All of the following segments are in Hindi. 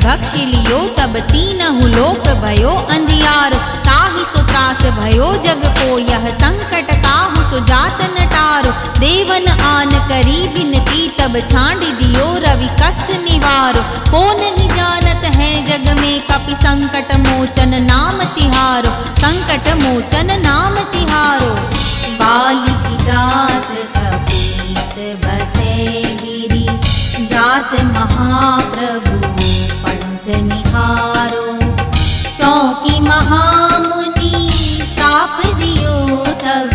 भक्षि लियो तब तीनहु लोक भयो अंधियारो। ताहि सो त्रास भयो जग को यह संकट काहू सो जात न टारो। देवन आन करी बिनती तब छांडी दियो रवि कष्ट निवारो। को नहीं जानत है जग में कपि संकट मोचन नाम तिहारो। संकट मोचन नाम तिहारो। बालिकी दास कपीस बसे गिरी जात महाप्रभु पंथ निहारो। चौकी महामुनि शाप दियो तब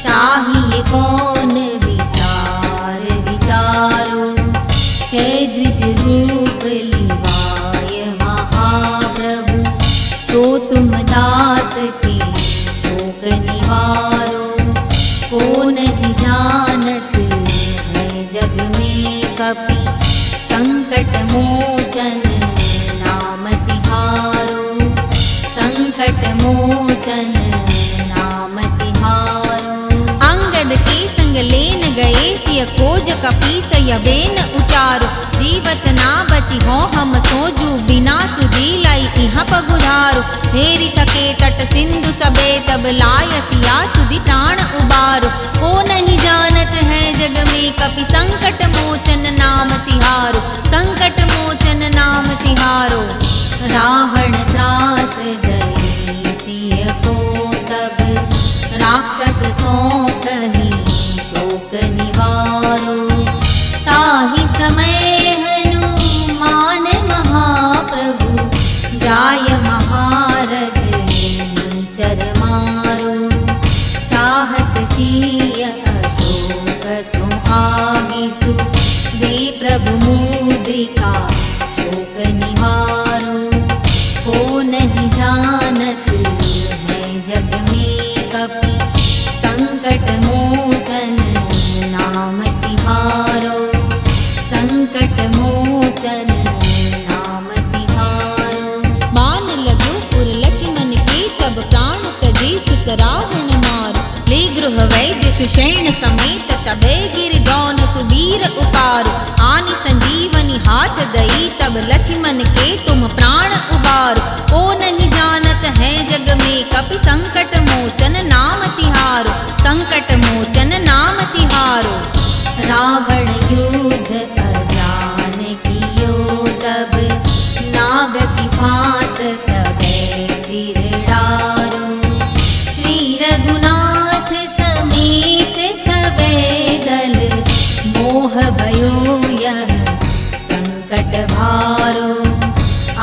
चाहिए कौन विचार विचारो। के द्विज रूप लिवाय महाप्रभु सो तुम दास के शोक निवारो। को नहीं जानत है जग में कपि संकट मोचन नाम तिहारो। संकट मोचन नाम तिहारो। अंगद के संग लेन गए सिय खोज कपीस यबेन उचारो। जीवत ना बची हो हम सोजू बिना सुजी लाई इहाँ पगुधारो। हेरी थके तट सिंधु सबे तब लाय सिया सुधि प्राण उबारो। को नहीं जानत है जग में कपि संकट मोचन नाम तिहारो। संकट मोचन नाम तिहारो। रावण त्रास दई सिय को तब राक्षस सो कही शोक निवारो। ताहि समय हनुमान महाप्रभु जाय महारज नीचर मारो। चाहत सिय अशोक सो आगिसु दे प्रभु मुद्रिका शोक निवारो। को नहीं जानत है जग में कपि संकट मोचन नाम तिहारो। संकट मोचन नाम तिहारो। मान लगो पुर लक्ष्मण के तब प्राण तजे सुत रावण मारो। ले गृह वैद्य सुषेण समेत तबे गिर गौन सुबीर उपारो। आनि संजीवनी हाथ दई तब लक्ष्मण के तुम प्राण उबारो। को नहीं जानत है जग में कपि संकट मोचन नाम तिहारो। संकट मोचन नाम तिहारो। रावण युद्ध अजान कियो तब नाग की फांस सबे सिर डारो। श्री रघुनाथ समेत सबे दल मोह भयो यह संकट भारो।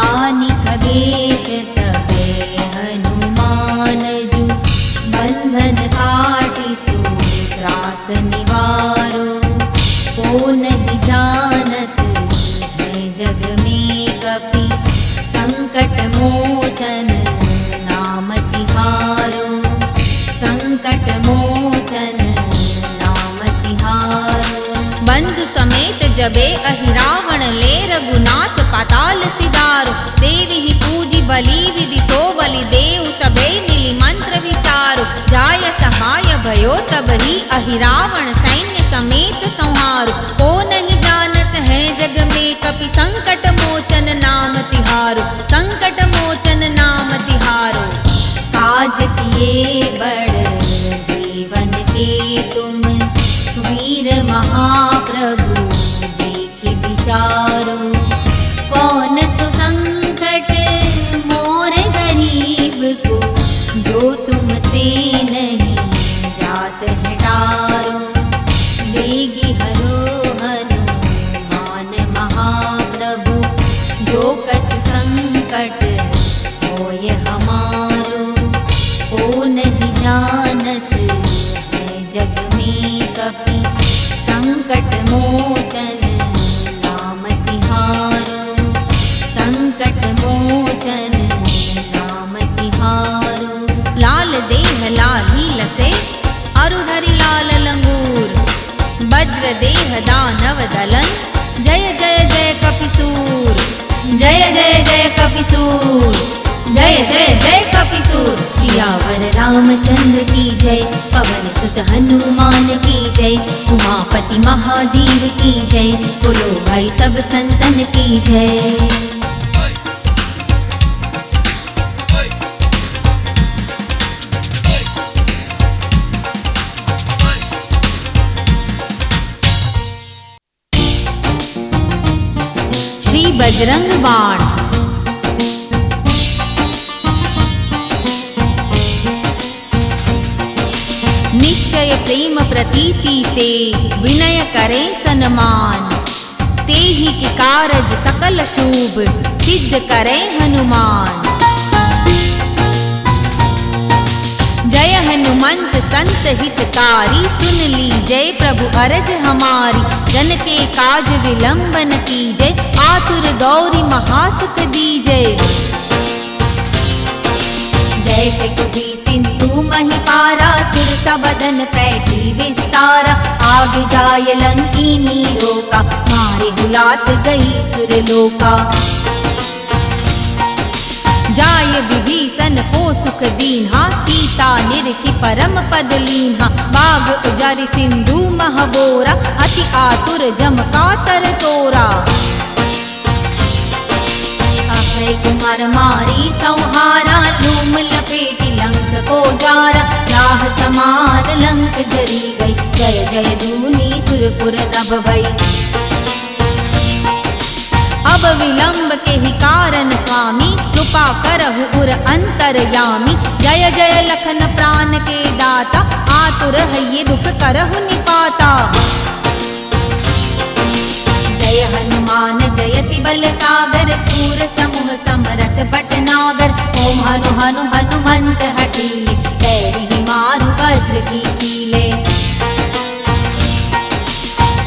आनि खगेश तबे हनुमान जु बंधन काटि त्रास निवारो। को नहीं जानत है जग में कपि संकट मोचन नाम तिहारो। संकट मोचन नाम तिहारो। बंधु समेत जबे अहि रावण ले रघुनाथ पाताल सिधारो। देवी ही पूजी बलि विधि सो बलि देव सबे मिली मंत्र विचारो। जाय सहाय भयो तब ही अहि रावण सैन्य समेत संहारो। को नहीं जानत है जग में कपि संकट मोचन नाम तिहारो। संकट मोचन नाम तिहारो। काज किए बड़ देवन के तुम वीर महाप्रभु देख विचारो। कौन सो संकट मोर गरीब को जो तुमसे नहीं जात है टारो। देगी हरो हनुमान महाप्रभु जो कछु संकट होय हमारो। को नहीं जानत है जग में कपि संकट मोचन नाम तिहारो। संकट मोचन नाम तिहारो। लाल देह लाली लसे अरुधरि लाल लंगूर। वज्र देह दानव दलन जय जय जय कपिसूर। जय जय जय कपिसूर। जय जय जय कपिसूर। सियावर रामचंद्र की जय। पवन सुत हनुमान की जय। उमापति महादेव की जय। बोलो भाई सब संतन की जय। बजरंग बाण। निश्चय प्रेम प्रतीति ते विनय करे सन्मान, ते ही के कारज सकल शुभ सिद्ध करे हनुमान। जय हनुमंत संत हितकारी, सुन लीजय प्रभु अरज हमारी। जन के काज विलंबन कीजय, आतुर गौरी महासुख दीजय। जैसे कुबी सिंधु महिपारा, सुर सबदन पैठी विस्तारा। आगे जाय लंकीनी रोका, मारे हुलात गई सुर लोका। जाय विभीषण को सुख दीन्हा, सीता निरखी परम पद लीन्हा। बाग उजारि सिंधु महबोरा, अति आतुर जम कातर तोरा। अभय कुमार मारी संहारा, लूम लपेटी लंक को जारा। राह समार लंक जरी गई, जय जय दूनी सुरपुर नभ भई। अब विलंब के ही कारण स्वामी, कृपा करहु उर अंतरयामी। जय जय लखन प्राण के दाता, आतुर हइये दुख करहु निपाता। जय हनुमान जयति बल सागर, सूर समूह समरथ भटनागर। ओम हनु हनु हनुमंत हठीले, पैरि मारु वज्र की कीले।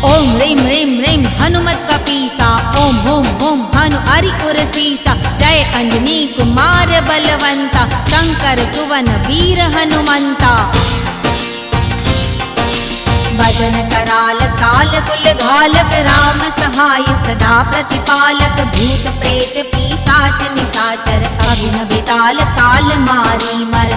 ओम ह्रीं ह्रीं ह्रीं हनुमत कपीसा, ओम होम होम हनु अरि उर सीसा। जय अंजनी कुमार बलवंता, शंकर सुवन वीर हनुमंता। भजन कराल काल कुल घालक, राम सहाय सदा प्रतिपालक। भूत प्रेत पिशाच निशाचर, अभिन बेताल काल मारी मर।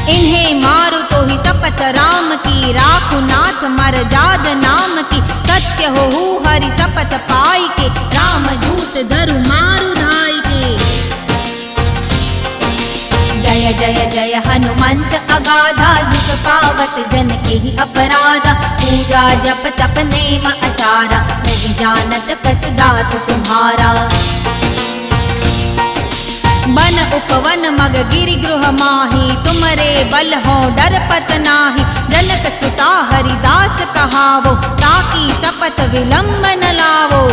इन्हें मारु तो ही शपथ राम की, राखु नाथ मर जाद नाम की। सत्य हो हरि शपथ पाई के, राम दूत धरु मारु धाई के। जय जय जय हनुमंत अगाधा, दुख पावत जन के ही अपराधा। पूजा जप तप नेम आचारा, नहीं जानत कछु दास तुम्हारा। बन उपवन मग गिरि गृह माही, तुमरे बल हो डरपत नाही। जनक सुता हरिदास कहावो, ताकि शपथ विलंब न लावो।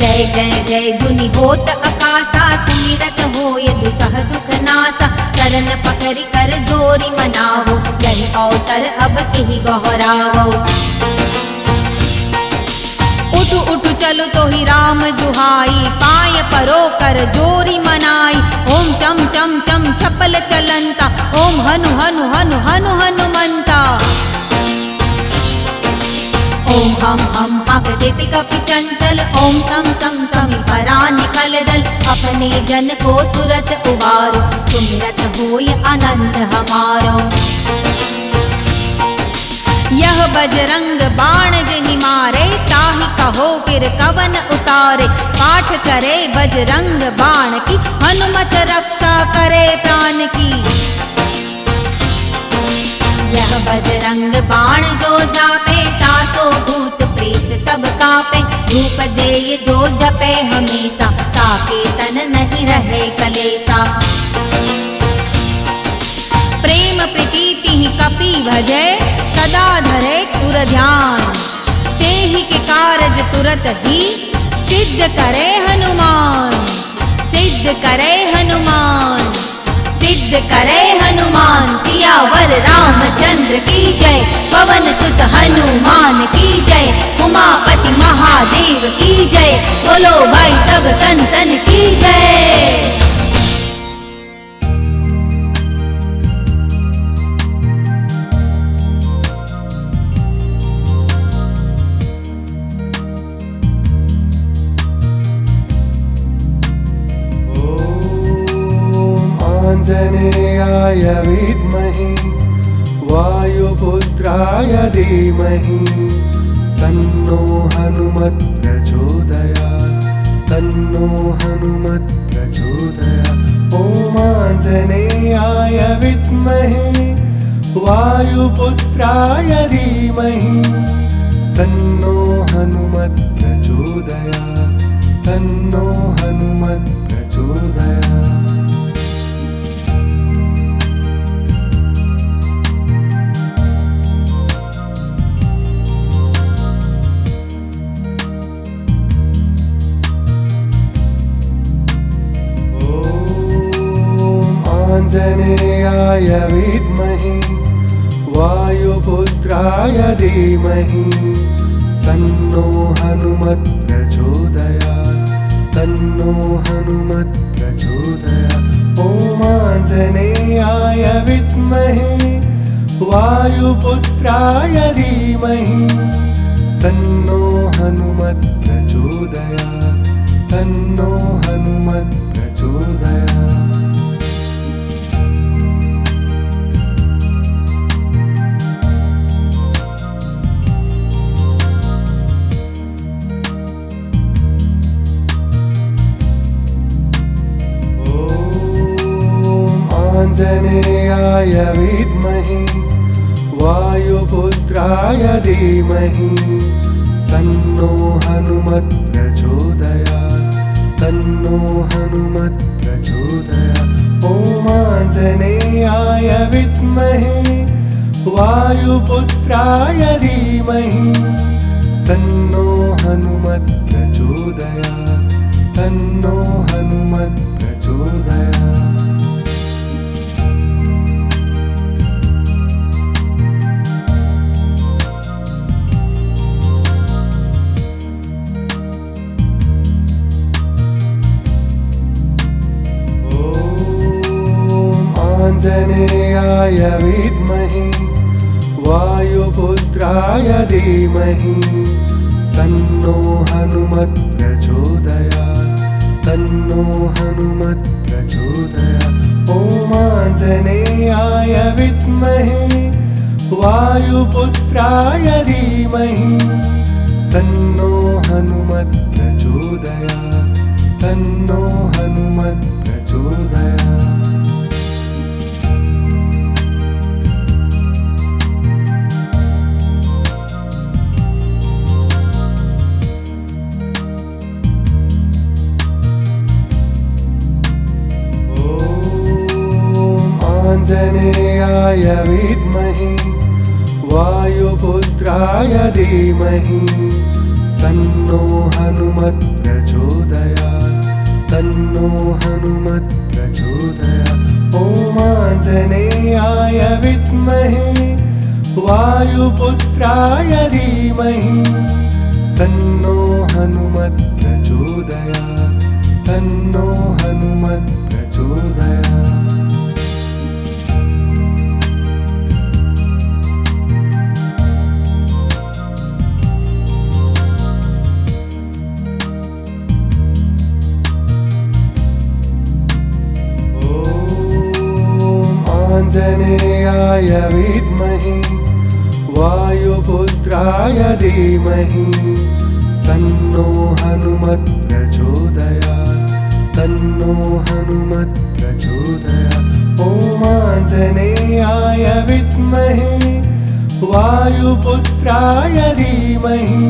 जय जय जय धुनि होत आकाशा, सुमिरत होय दुसह दुख नासा। चरण पकड़ि कर जोरी मनावो, यही अवसर अब केहि गहरावो। उठु उठु चलु तो ही राम दुहाई, पाय परो कर जोरी मनाई। ओम चम चम चम चपल चलंता, ओम हनु हनु हनु हनु हनुमंता। ओम हम हक देति कपि चंचल, ओम सम सम समी परा निकल दल। अपने जन को तुरत उबारो, सुमिरत होय आनंद हमारो। यह बजरंग बाण जहि मारे, ताहि कहो फिर कवन उतारे। पाठ करे बजरंग बाण की, हनुमत रक्षा करे प्राण की। यह बजरंग बाण जो जापे, तासो भूत प्रेत सब कापे। धूप देय जो जपे हमेशा, ताके तन नहीं रहे कलेसा। प्रेम प्रीति ही कपि भजे, सदा धरे कुर ध्यान। ते ही के कारज तुरत ही, सिद्ध करे हनुमान। सिद्ध करे हनुमान, सिद्ध करे हनुमान। सियावर रामचंद्र की जय, पवन सुत हनुमान की जय। उमापति महादेव की जय, बोलो भाई सब संतन की जय। आंजनेयाय विद्महे, वायुपुत्राय धीमहि। तन्नो हनुमत् प्रचोदयात्, तन्नो हनुमत् प्रचोदयात्। ॐ आंजनेयाय विद्महे, वायुपुत्राय धीमहि। तन्नो हनुमत् प्रचोदयात् तन्नो हनुमत् प्रचोदयात्। आञ्जनेयाय विद्महे वायुपुत्राय धीमहि तन्नो हनुमत् प्रचोदयात् तन्नो हनुमत् प्रचोदयात्। ॐ आञ्जनेयाय विद्महे वायुपुत्राय धीमहि तन्नो हनुमत् प्रचोदयात् तन्नो हनुमत् प्रचोदयात्। आञ्जनेयाय विद्महे वायुपुत्राय धीमहि तन्नो हनुमत् प्रचोदयात् तन्नो हनुमत् प्रचोदयात्। ॐ आञ्जनेयाय विद्महे वायुपुत्राय धीमहि तन्नो हनुमत् प्रचोदयात् तन्नो हनुमत् प्रचोदयात्। आञ्जनेयाय विद्महे वायुपुत्राय धीमहि तन्नो हनुमत् प्रचोदयात् तन्नो हनुमत् प्रचोदयात्। ॐ आञ्जनेयाय विद्महे वायुपुत्राय धीमहि तन्नो हनुमत् प्रचोदयात् तन्नो हनुमत् प्रचोदयात्। आञ्जनेयाय विद्महे वायुपुत्राय धीमहि तन्नो हनुमत् प्रचोदयात् तन्नो हनुमत् प्रचोदयात्। ॐ आञ्जनेयाय विद्महे वायुपुत्राय धीमहि तन्नो हनुमत् प्रचोदयात् तन्नो हनुमत् प्रचोदयात्। आञ्जनेयाय विद्महे वायुपुत्राय धीमहि तन्नो हनुमत् प्रचोदयात् तन्नो हनुमत् प्रचोदयात्। ॐ आञ्जनेयाय विद्महे वायुपुत्राय धीमहि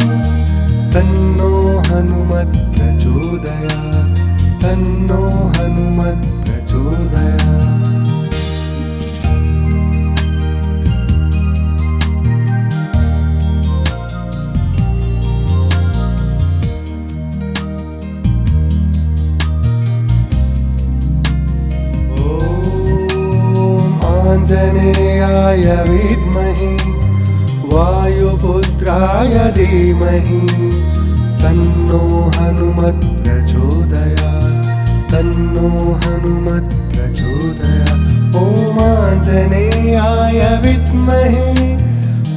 तन्नो हनुमत् प्रचोदयात् तन्नो हनुमत् प्रचोदयात्। आञ्जनेयाय विद्महे वायुपुत्राय धीमहि तन्नो हनुमत् प्रचोदयात् तन्नो हनुमत् प्रचोदयात्। ॐ आञ्जनेयाय विद्महे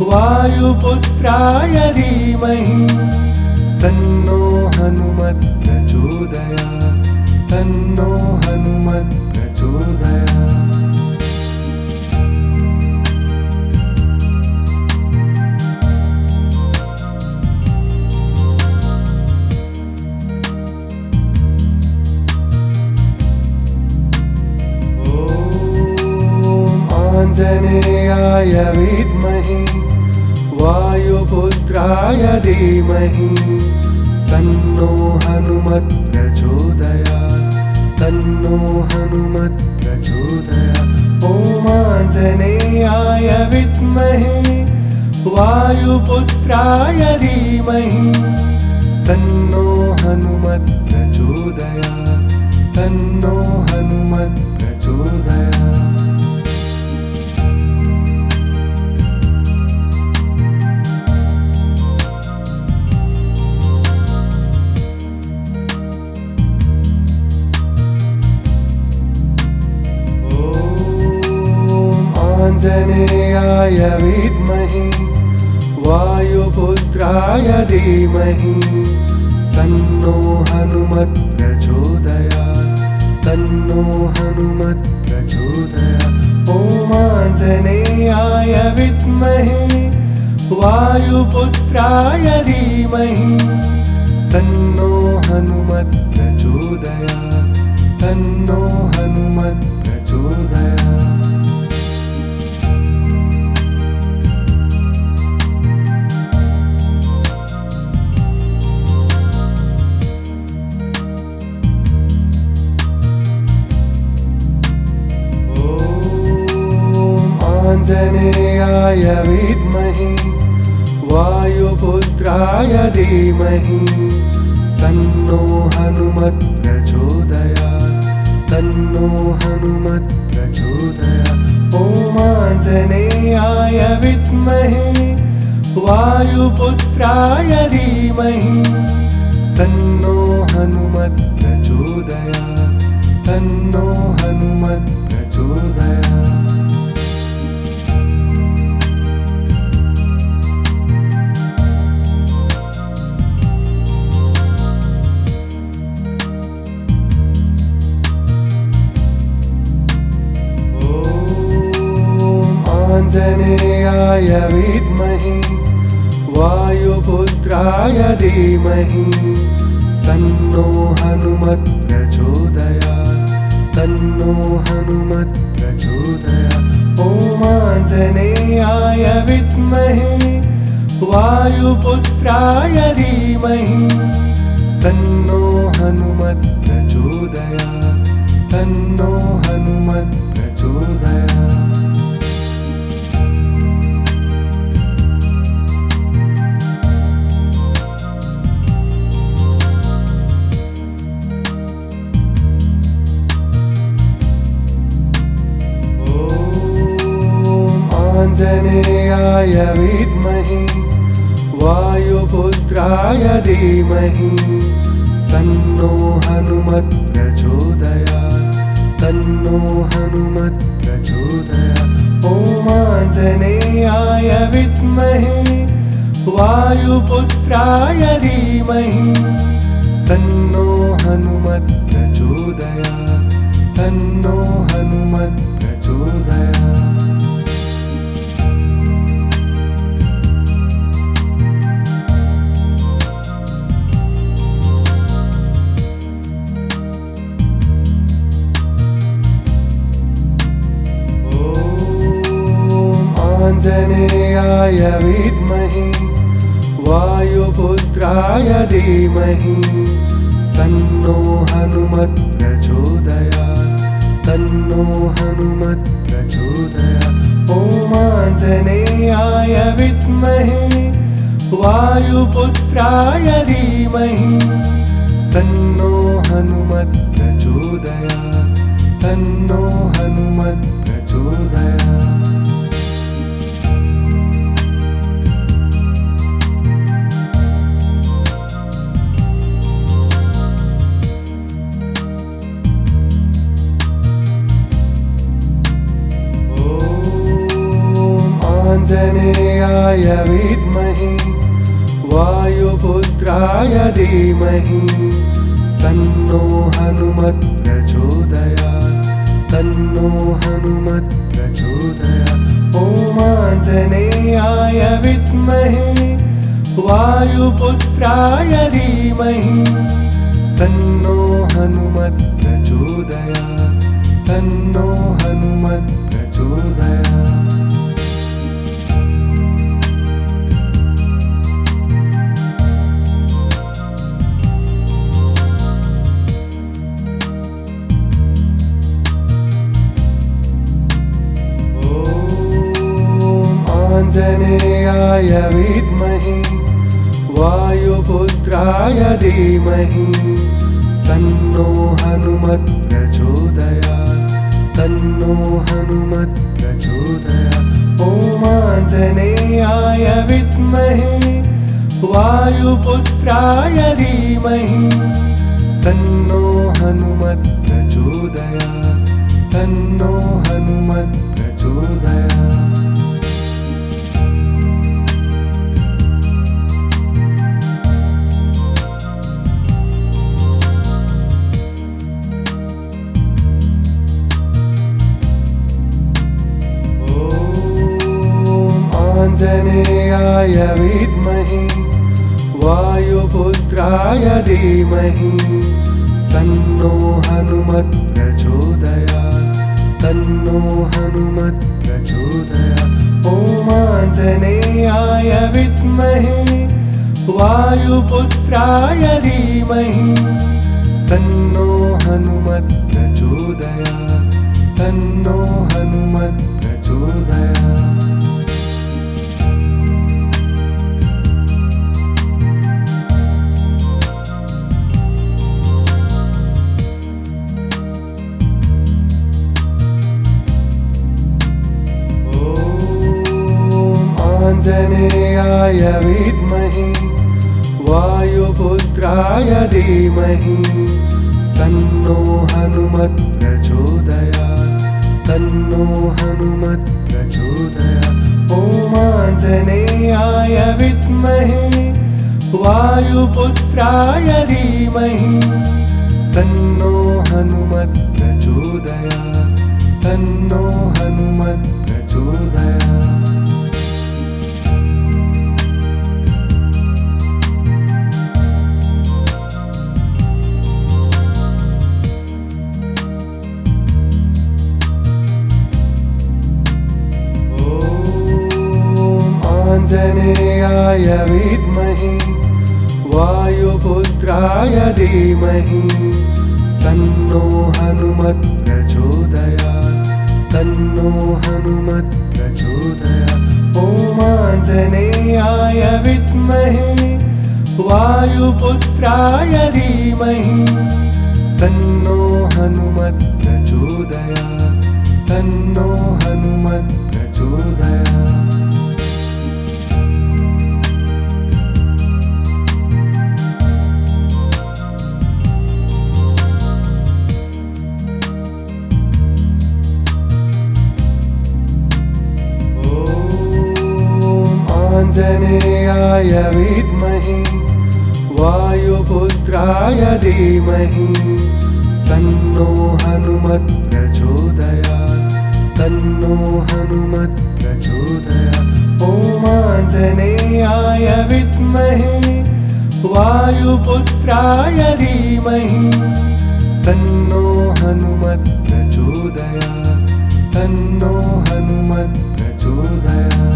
वायुपुत्राय धीमहि तन्नो हनुमत् प्रचोदयात् तन्नो हनुमत् प्रचोदयात्। आञ्जनेयाय विद्महे वायुपुत्राय धीमहि तन्नो हनुमत् प्रचोदयात् तन्नो हनुमत् प्रचोदयात् ॐ आञ्जनेयाय विद्महे वायुपुत्राय धीमहि तन्नो हनुमत् प्रचोदयात् तन्नो हनुमत् प्रचोदयात्। आञ्जनेयाय विद्महे वायुपुत्राय धीमहि तन्नो हनुमत् प्रचोदयात् तन्नो हनुमत् प्रचोदयात् ॐ आञ्जनेयाय विद्महे वायुपुत्राय धीमहि तन्नो हनुमत् प्रचोदयात् तन्नो हनुमत् प्रचोदयात्। आञ्जनेयाय विद्महे वायुपुत्राय धीमहि तन्नो हनुमत् प्रचोदयात् तन्नो हनुमत् प्रचोदयात् ॐ आञ्जनेयाय विद्महे वायुपुत्राय धीमहि तन्नो हनुमत् प्रचोदयात् तन्नो हनुमत् प्रचोदयात्। आञ्जनेयाय विद्महे वायुपुत्राय धीमहि तन्नो हनुमत् प्रचोदयात् तन्नो हनुमत् प्रचोदयात् ॐ आञ्जनेयाय विद्महे वायुपुत्राय धीमहि तन्नो हनुमत् प्रचोदयात् तन्नो हनुमत् प्रचोदयात्। आञ्जनेयाय विद्महे वायुपुत्राय धीमहि तन्नो हनुमत् प्रचोदयात् तन्नो हनुमत् प्रचोदयात् ॐ आञ्जनेयाय विद्महे वायुपुत्राय धीमहि तन्नो हनुमत् प्रचोदयात् तन्नो हनुमत् प्रचोदयात्। आञ्जनेयाय विद्महे वायुपुत्राय धीमहि तन्नो हनुमत् प्रचोदयात् तन्नो हनुमत् प्रचोदयात् ॐ आञ्जनेयाय विद्महे वायुपुत्राय धीमहि तन्नो हनुमत् प्रचोदयात् तन्नो हनुमत् प्रचोदयात्। आञ्जनेयाय विद्महे वायुपुत्राय धीमहि तन्नो हनुमत् प्रचोदयात् तन्नो हनुमत् प्रचोदयात् ॐ आञ्जनेयाय विद्महे वायुपुत्राय धीमहि तन्नो हनुमत् प्रचोदयात् तन्नो हनुमत् प्रचोदयात्। धीमहि तन्नो हनुमत् प्रचोदयात् तन्नो हनुमत् प्रचोदयात् ॐ आञ्जनेयाय विद्महे वायुपुत्राय धीमहि तन्नो हनुमत् प्रचोदयात् तन्नो हनुमत् प्रचोदयात् आञ्जनेयाय विद्महे वायुपुत्राय धीमहि तन्नो हनुमत् प्रचोदयात् तन्नो हनुमत् प्रचोदयात् ॐ आञ्जनेयाय विद्महे वायुपुत्राय धीमहि तन्नो हनुमत् प्रचोदयात् तन्नो हनुमत् प्रचोदयात् आञ्जनेयाय विद्महे वायुपुत्राय धीमहि तन्नो हनुमत् प्रचोदयात् तन्नो हनुमत् प्रचोदयात् ॐ आञ्जनेयाय विद्महे वायुपुत्राय धीमहि तन्नो हनुमत् प्रचोदयात् तन्नो हनुमत् प्रचोदयात् आञ्जनेयाय विद्महे वायुपुत्राय धीमहि तन्नो हनुमत् प्रचोदयात् तन्नो हनुमत् प्रचोदयात् ॐ आञ्जनेयाय विद्महे वायुपुत्राय धीमहि तन्नो हनुमत् प्रचोदयात् तन्नो हनुमत् प्रचोदयात् आञ्जनेयाय विद्महे वायुपुत्राय धीमहि तन्नो हनुमत् प्रचोदयात् तन्नो हनुमत् प्रचोदयात् ॐ आञ्जनेयाय विद्महे वायुपुत्राय धीमहि तन्नो हनुमत् प्रचोदयात् तन्नो हनुमत् प्रचोदयात्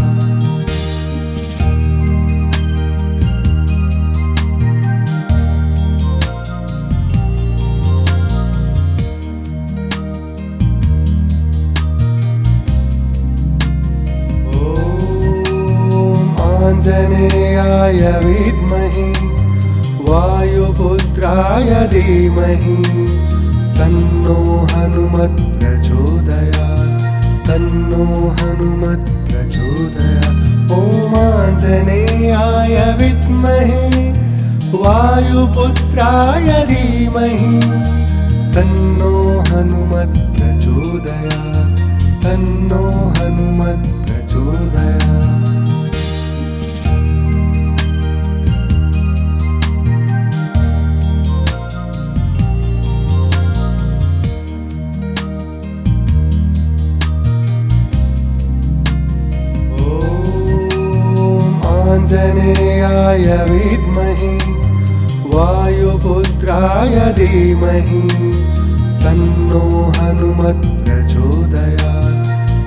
आञ्जनेयाय विद्महे वायुपुत्राय धीमहि तन्नो हनुमत् प्रचोदयात् तन्नो हनुमत् प्रचोदयात् ॐ आञ्जनेयाय विद्महे वायुपुत्राय धीमहि तन्नो हनुमत् प्रचोदयात् तन्नो हनुमत् प्रचोदयात् आञ्जनेयाय विद्महे वायुपुत्राय धीमहि तन्नो हनुमत् प्रचोदयात्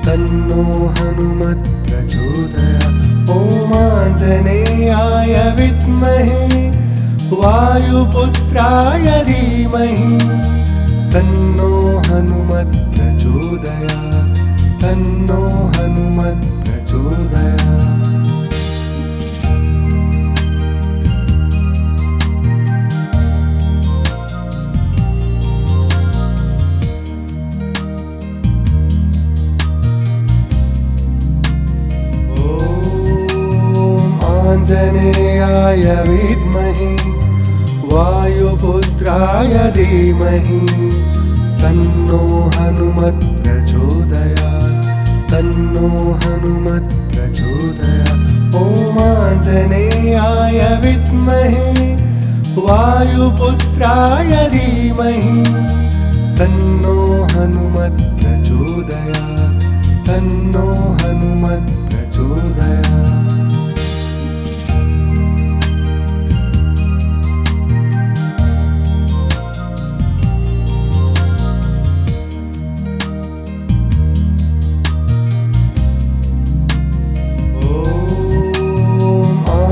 तन्नो हनुमत् प्रचोदयात् ॐ आञ्जनेयाय विद्महे वायुपुत्राय धीमहि तन्नो हनुमत् प्रचोदयात् तन्नो हनुमत् प्रचोदयात् विद्महे वायुपुत्राय धीमहि तन्नो हनुमत् प्रचोदयात् तन्नो हनुमत् प्रचोदयात् ॐ आञ्जनेयाय विद्महे वायुपुत्राय धीमहि तन्नो हनुमत् प्रचोदयात् तन्नो हनुमत् प्रचोदयात्।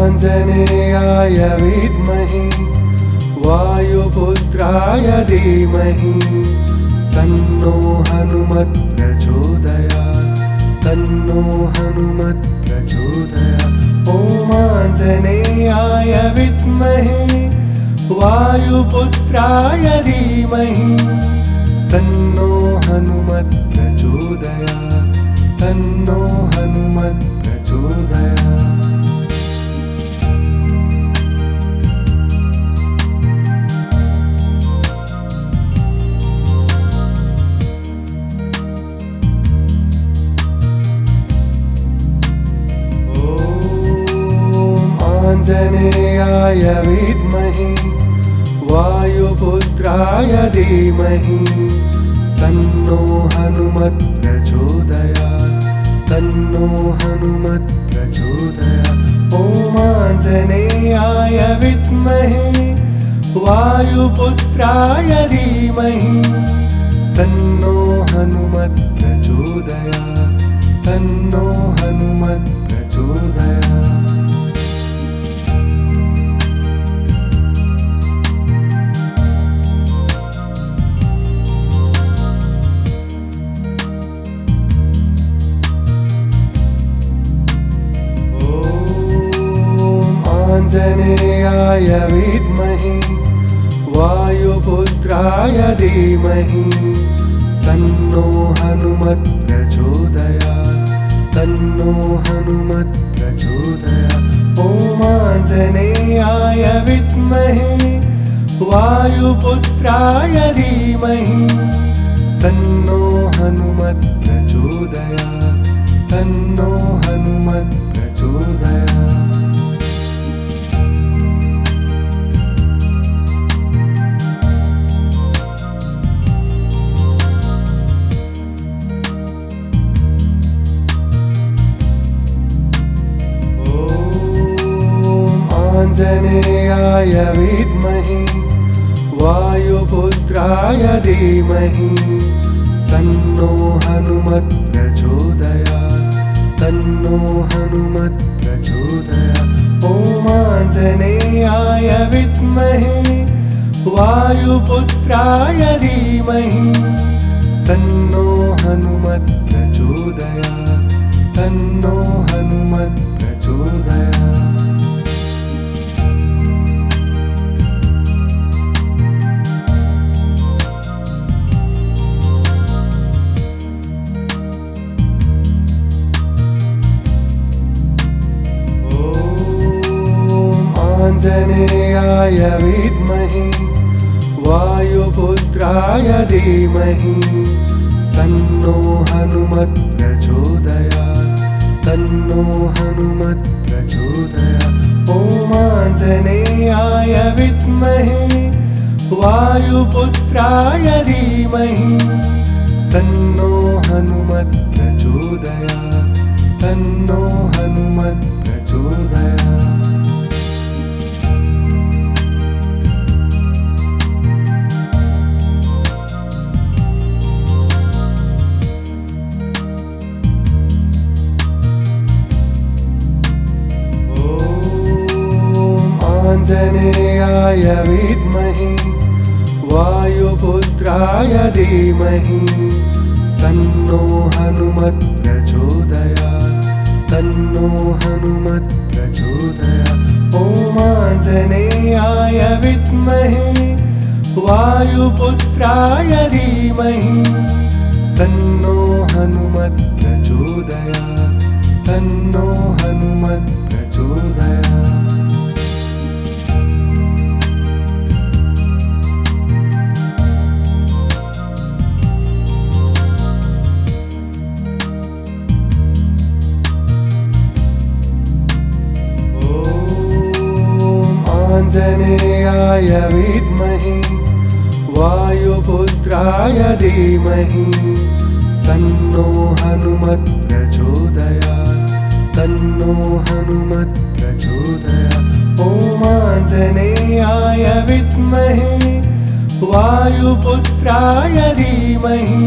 आञ्जनेयाय विद्महे वायुपुत्राय धीमहि तन्नो हनुमत् प्रचोदयात् तन्नो हनुमत् प्रचोदयात् ॐ आञ्जनेयाय विद्महे वायुपुत्राय धीमहि तन्नो हनुमत् प्रचोदयात् तन्नो हनुमत् प्रचोदयात्। आञ्जनेयाय विद्महे वायुपुत्राय धीमहि तन्नो हनुमत् प्रचोदयात् तन्नो हनुमत् प्रचोदयात् ॐ आञ्जनेयाय विद्महे वायुपुत्राय धीमहि तन्नो हनुमत् प्रचोदयात् तन्नो हनुमत् प्रचोदयात्। आञ्जनेयाय विद्महे वायुपुत्राय धीमहि तन्नो हनुमत् प्रचोदयात् तन्नो हनुमत् प्रचोदयात् ॐ आञ्जनेयाय विद्महे वायुपुत्राय धीमहि तन्नो हनुमत् प्रचोदयात् तन्नो हनुमत् प्रचोदयात्। आञ्जनेयाय विद्महे वायुपुत्राय धीमहि तन्नो हनुमत् प्रचोदयात् तन्नो हनुमत् प्रचोदयात् ॐ आञ्जनेयाय विद्महे वायुपुत्राय धीमहि तन्नो हनुमत् प्रचोदयात् तन्नो हनुमत् प्रचोदयात्। आञ्जनेयाय विद्महे वायुपुत्राय धीमहि तन्नो हनुमत् प्रचोदयात् तन्नो हनुमत् प्रचोदयात् ॐ आञ्जनेयाय विद्महे वायुपुत्राय धीमहि तन्नो हनुमत् प्रचोदयात्। तन्नो हनुमत् प्रचोदयात्। आञ्जनेयाय विद्महे वायुपुत्राय धीमहि तन्नो हनुमत् प्रचोदयात् तन्नो हनुमत् प्रचोदयात् ॐ आञ्जनेयाय विद्महे वायुपुत्राय धीमहि तन्नो हनुमत् प्रचोदयात् तन्नो हनुमत् प्रचोदयात्। आञ्जनेयाय विद्महे वायुपुत्राय धीमहि तन्नो हनुमत् प्रचोदयात् तन्नो हनुमत् प्रचोदयात् ॐ आञ्जनेयाय विद्महे वायुपुत्राय धीमहि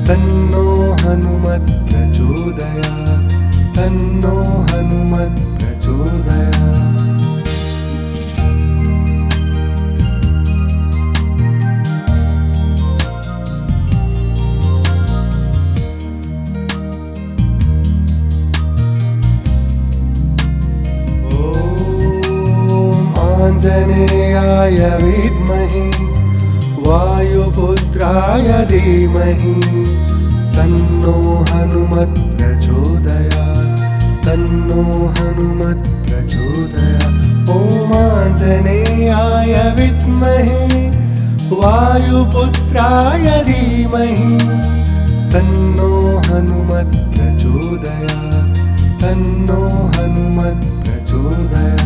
तन्नो हनुमत् प्रचोदयात् तन्नो हनुमत् प्रचोदयात्। आञ्जनेयाय विद्महे वायुपुत्राय धीमहि तन्नो हनुमत् प्रचोदयात् तन्नो हनुमत् प्रचोदयात् ॐ आञ्जनेयाय विद्महे वायुपुत्राय धीमहि तन्नो हनुमत् प्रचोदयात् तन्नो हनुमत् प्रचोदयात्।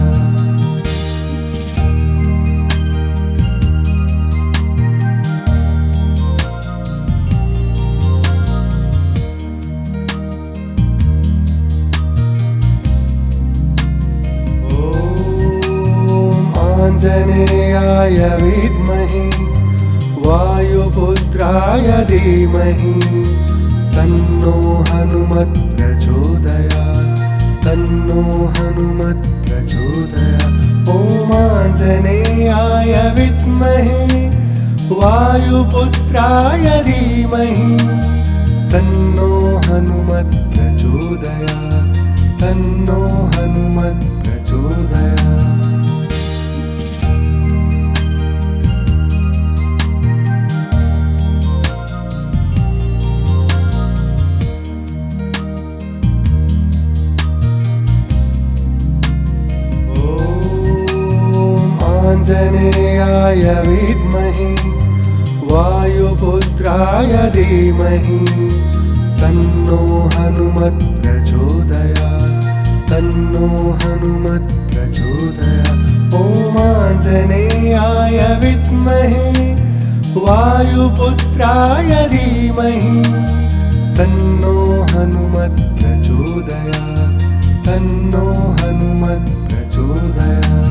आञ्जनेयाय विद्महे वायुपुत्राय धीमहि तन्नो हनुमत् प्रचोदयात् तन्नो हनुमत् प्रचोदयात् ॐ आञ्जनेयाय विद्महे वायुपुत्राय धीमहि तन्नो हनुमत् प्रचोदयात् तन्नो हनुमत् प्रचोदयात्। आञ्जनेयाय विद्महे वायुपुत्राय धीमहि तन्नो हनुमत् प्रचोदयात् तन्नो हनुमत् प्रचोदयात् ॐ आञ्जनेयाय विद्महे वायुपुत्राय धीमहि तन्नो हनुमत् प्रचोदयात् तन्नो हनुमत् प्रचोदयात्।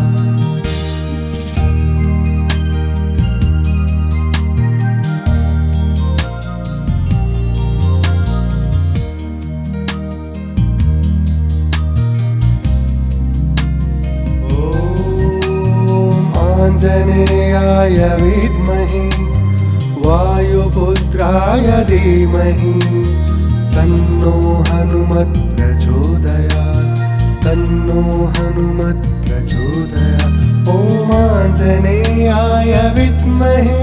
आञ्जनेयाय विद्महे वायुपुत्राय धीमहि तन्नो हनुमत् प्रचोदयात् तन्नो हनुमत् प्रचोदयात् ॐ आञ्जनेयाय विद्महे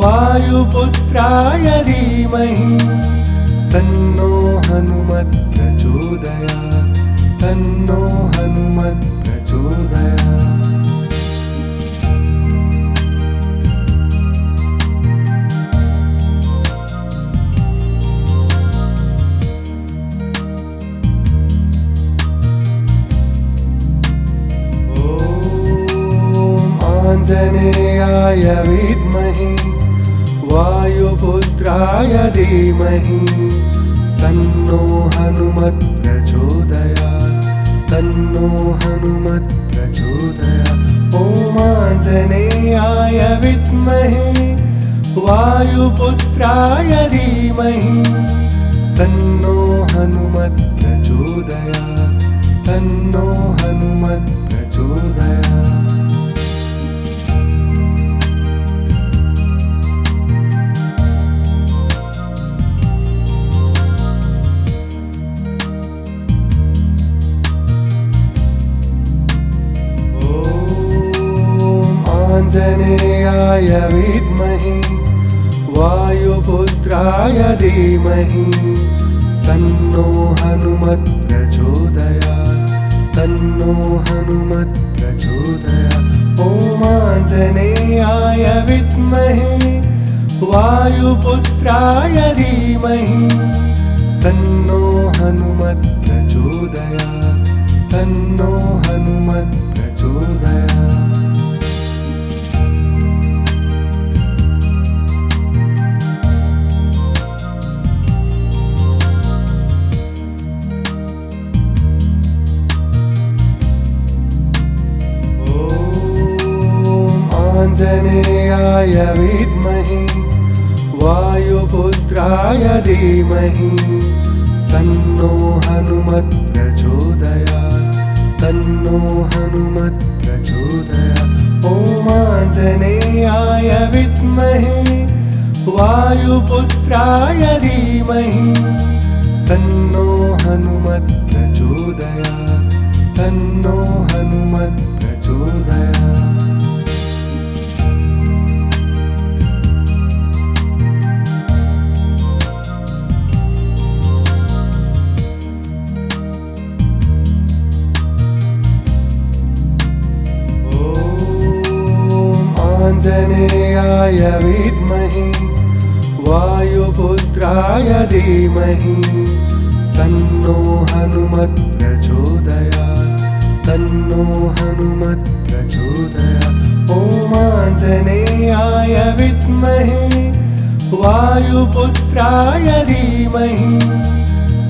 वायुपुत्राय धीमहि तन्नो हनुमत् प्रचोदयात् तन्नो हनुमत् प्रचोदयात्। आञ्जनेयाय विद्महे वायुपुत्राय धीमहि तन्नो हनुमत् प्रचोदयात् तन्नो हनुमत् प्रचोदयात् ॐ आञ्जनेयाय विद्महे वायुपुत्राय धीमहि तन्नो हनुमत् प्रचोदयात् तन्नो हनुमत् प्रचोदयात्। आञ्जनेयाय विद्महे वायुपुत्राय धीमहि तन्नो हनुमत् प्रचोदयात् तन्नो हनुमत् प्रचोदयात् ॐ आञ्जनेयाय विद्महे वायुपुत्राय धीमहि तन्नो हनुमत् प्रचोदयात् तन्नो हनुमत् प्रचोदयात्। वायुपुत्राय धीमहि तन्नो हनुमत् प्रचोदयात् तन्नो हनुमत् प्रचोदयात् ॐ आञ्जनेयाय विद्महे वायुपुत्राय धीमहि तन्नो हनुमत् प्रचोदयात् तन्नो हनुमत् प्रचोदयात्। आञ्जनेयाय विद्महे वायुपुत्राय धीमहि तन्नो हनुमत् प्रचोदयात् तन्नो हनुमत् प्रचोदयात् ॐ आञ्जनेयाय विद्महे वायुपुत्राय धीमहि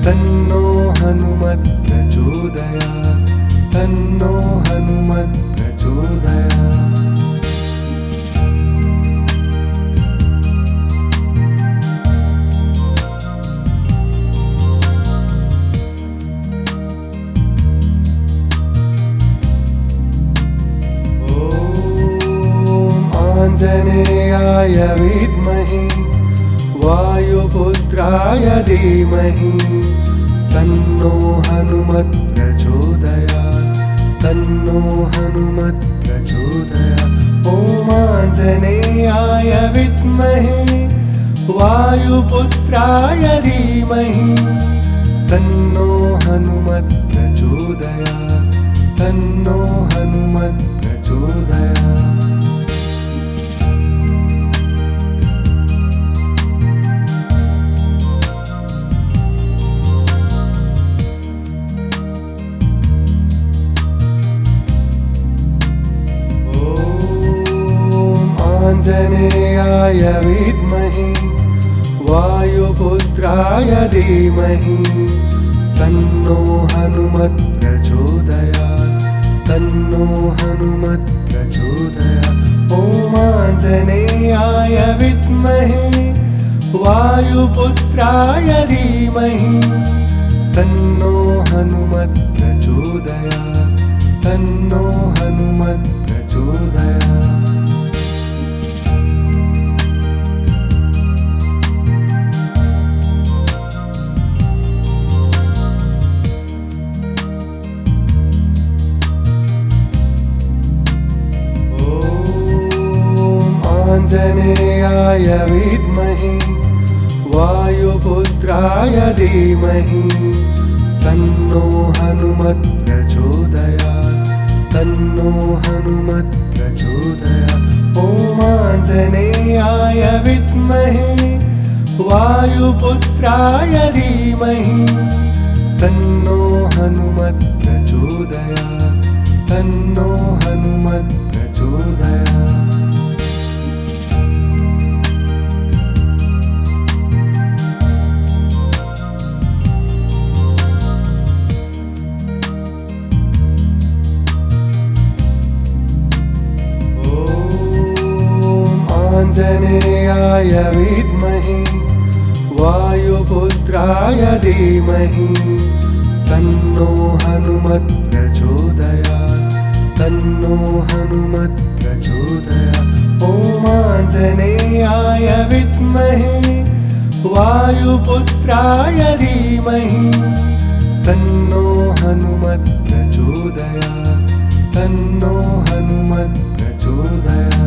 तन्नो हनुमत् प्रचोदयात् तन्नो हनुमत् प्रचोदयात्। आञ्जनेयाय विद्महे वायुपुत्राय धीमहि तन्नो हनुमत् प्रचोदयात् तन्नो हनुमत् प्रचोदयात् ॐ आञ्जनेयाय विद्महे वायुपुत्राय धीमहि तन्नो हनुमत् प्रचोदयात् तन्नो हनुमत् प्रचोदयात्। आञ्जनेयाय विद्महे वायुपुत्राय धीमहि तन्नो हनुमत् प्रचोदयात् तन्नो हनुमत् प्रचोदयात् ॐ आञ्जनेयाय विद्महे वायुपुत्राय धीमहि तन्नो हनुमत् प्रचोदयात् तन्नो हनुमत् प्रचोदयात्। आञ्जनेयाय विद्महे वायुपुत्राय धीमहि तन्नो हनुमत् प्रचोदयात् तन्नो हनुमत् प्रचोदयात् ॐ आञ्जनेयाय विद्महे वायुपुत्राय धीमहि तन्नो हनुमत् प्रचोदयात् तन्नो हनुमत् प्रचोदयात्। आञ्जनेयाय विद्महे वायुपुत्राय धीमहि तन्नो हनुमत् प्रचोदयात् तन्नो हनुमत् प्रचोदयात् ॐ आञ्जनेयाय विद्महे वायुपुत्राय धीमहि तन्नो हनुमत् प्रचोदयात् तन्नो हनुमत् प्रचोदयात्।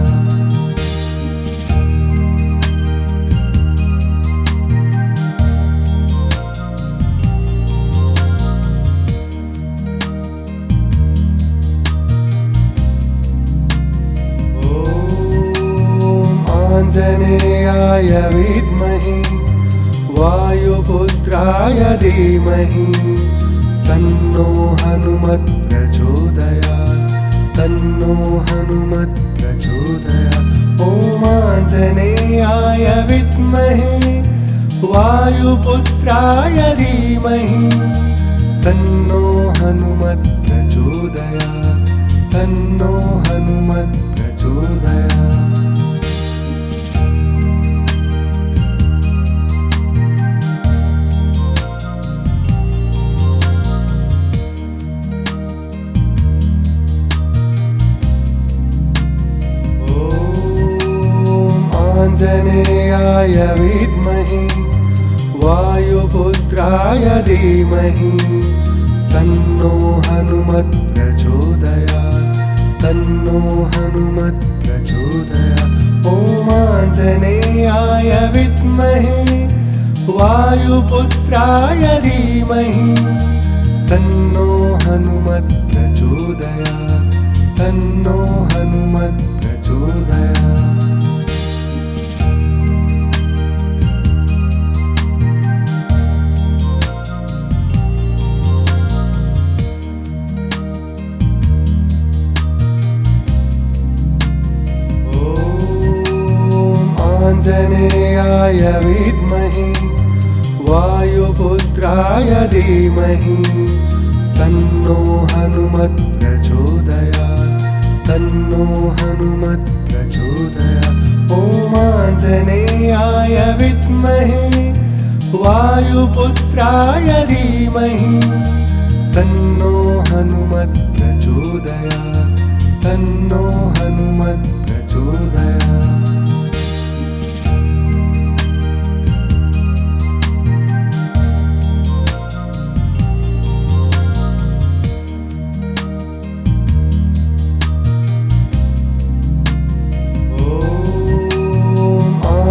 आञ्जनेयाय विद्महे वायुपुत्राय धीमहि तन्नो हनुमत् प्रचोदयात् तन्नो हनुमत् प्रचोदयात् ॐ आञ्जनेयाय विद्महे वायुपुत्राय धीमहि तन्नो हनुमत् प्रचोदयात् तन्नो हनुमत् प्रचोदयात्। आञ्जनेयाय विद्महे वायुपुत्राय धीमहि तन्नो हनुमत् प्रचोदयात् तन्नो हनुमत् प्रचोदयात् ॐ आञ्जनेयाय विद्महे वायुपुत्राय धीमहि तन्नो हनुमत् प्रचोदयात् तन्नो हनुमत् प्रचोदयात् आञ्जनेयाय विद्महे वायुपुत्राय धीमहि तन्नो हनुमत् प्रचोदयात् तन्नो हनुमत् प्रचोदयात् ॐ आञ्जनेयाय विद्महे वायुपुत्राय धीमहि तन्नो हनुमत् प्रचोदयात् तन्नो हनुमत् प्रचोदयात्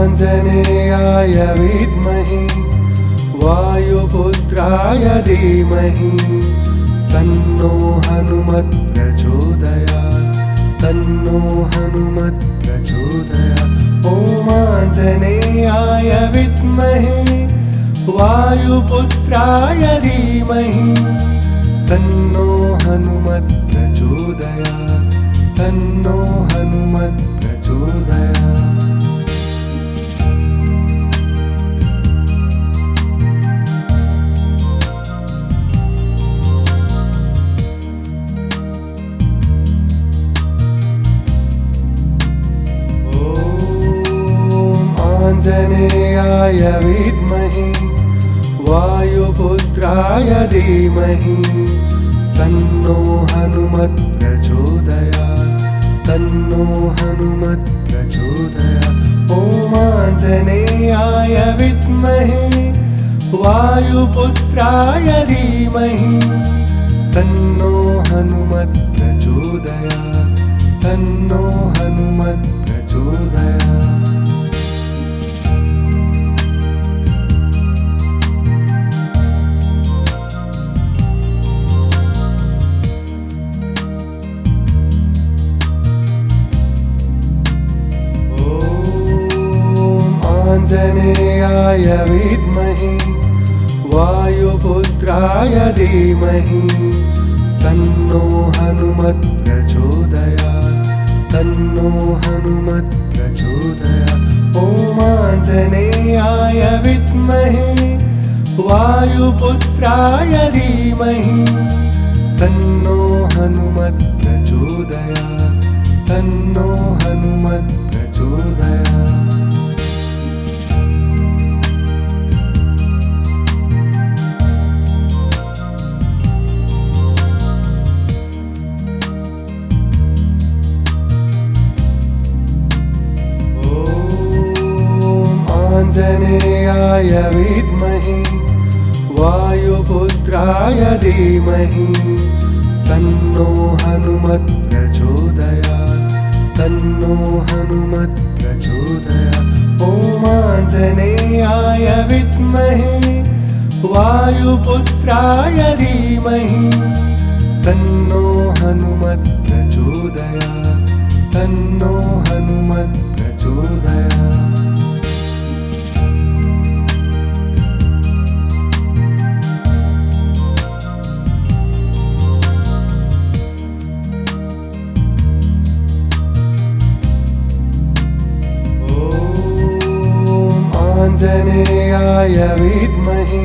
आञ्जनेयाय विद्महे वायुपुत्राय धीमहि तन्नो हनुमत् प्रचोदयात् तन्नो हनुमत् प्रचोदयात् ॐ आञ्जनेयाय विद्महे वायुपुत्राय धीमहि तन्नो हनुमत् प्रचोदयात् तन्नो हनुमत् प्रचोदयात् आञ्जनेयाय विद्महे वायुपुत्राय धीमहि तन्नो हनुमत् प्रचोदयात् तन्नो हनुमत् प्रचोदयात् ॐ आञ्जनेयाय विद्महे वायुपुत्राय धीमहि तन्नो हनुमत् प्रचोदयात् तन्नो हनुमत् प्रचोदयात् आञ्जनेयाय विद्महे वायुपुत्राय धीमहि तन्नो हनुमत् प्रचोदयात् तन्नो हनुमत् प्रचोदयात् ॐ आञ्जनेयाय विद्महे वायुपुत्राय धीमहि तन्नो हनुमत् प्रचोदयात् तन्नो हनुमत् प्रचोदयात् आञ्जनेयाय विद्महे वायुपुत्राय धीमहि तन्नो हनुमत् प्रचोदयात् तन्नो हनुमत् प्रचोदयात् ॐ आञ्जनेयाय विद्महे वायुपुत्राय धीमहि तन्नो हनुमत् प्रचोदयात् तन्नो हनुमत् प्रचोदयात् आञ्जनेयाय विद्महे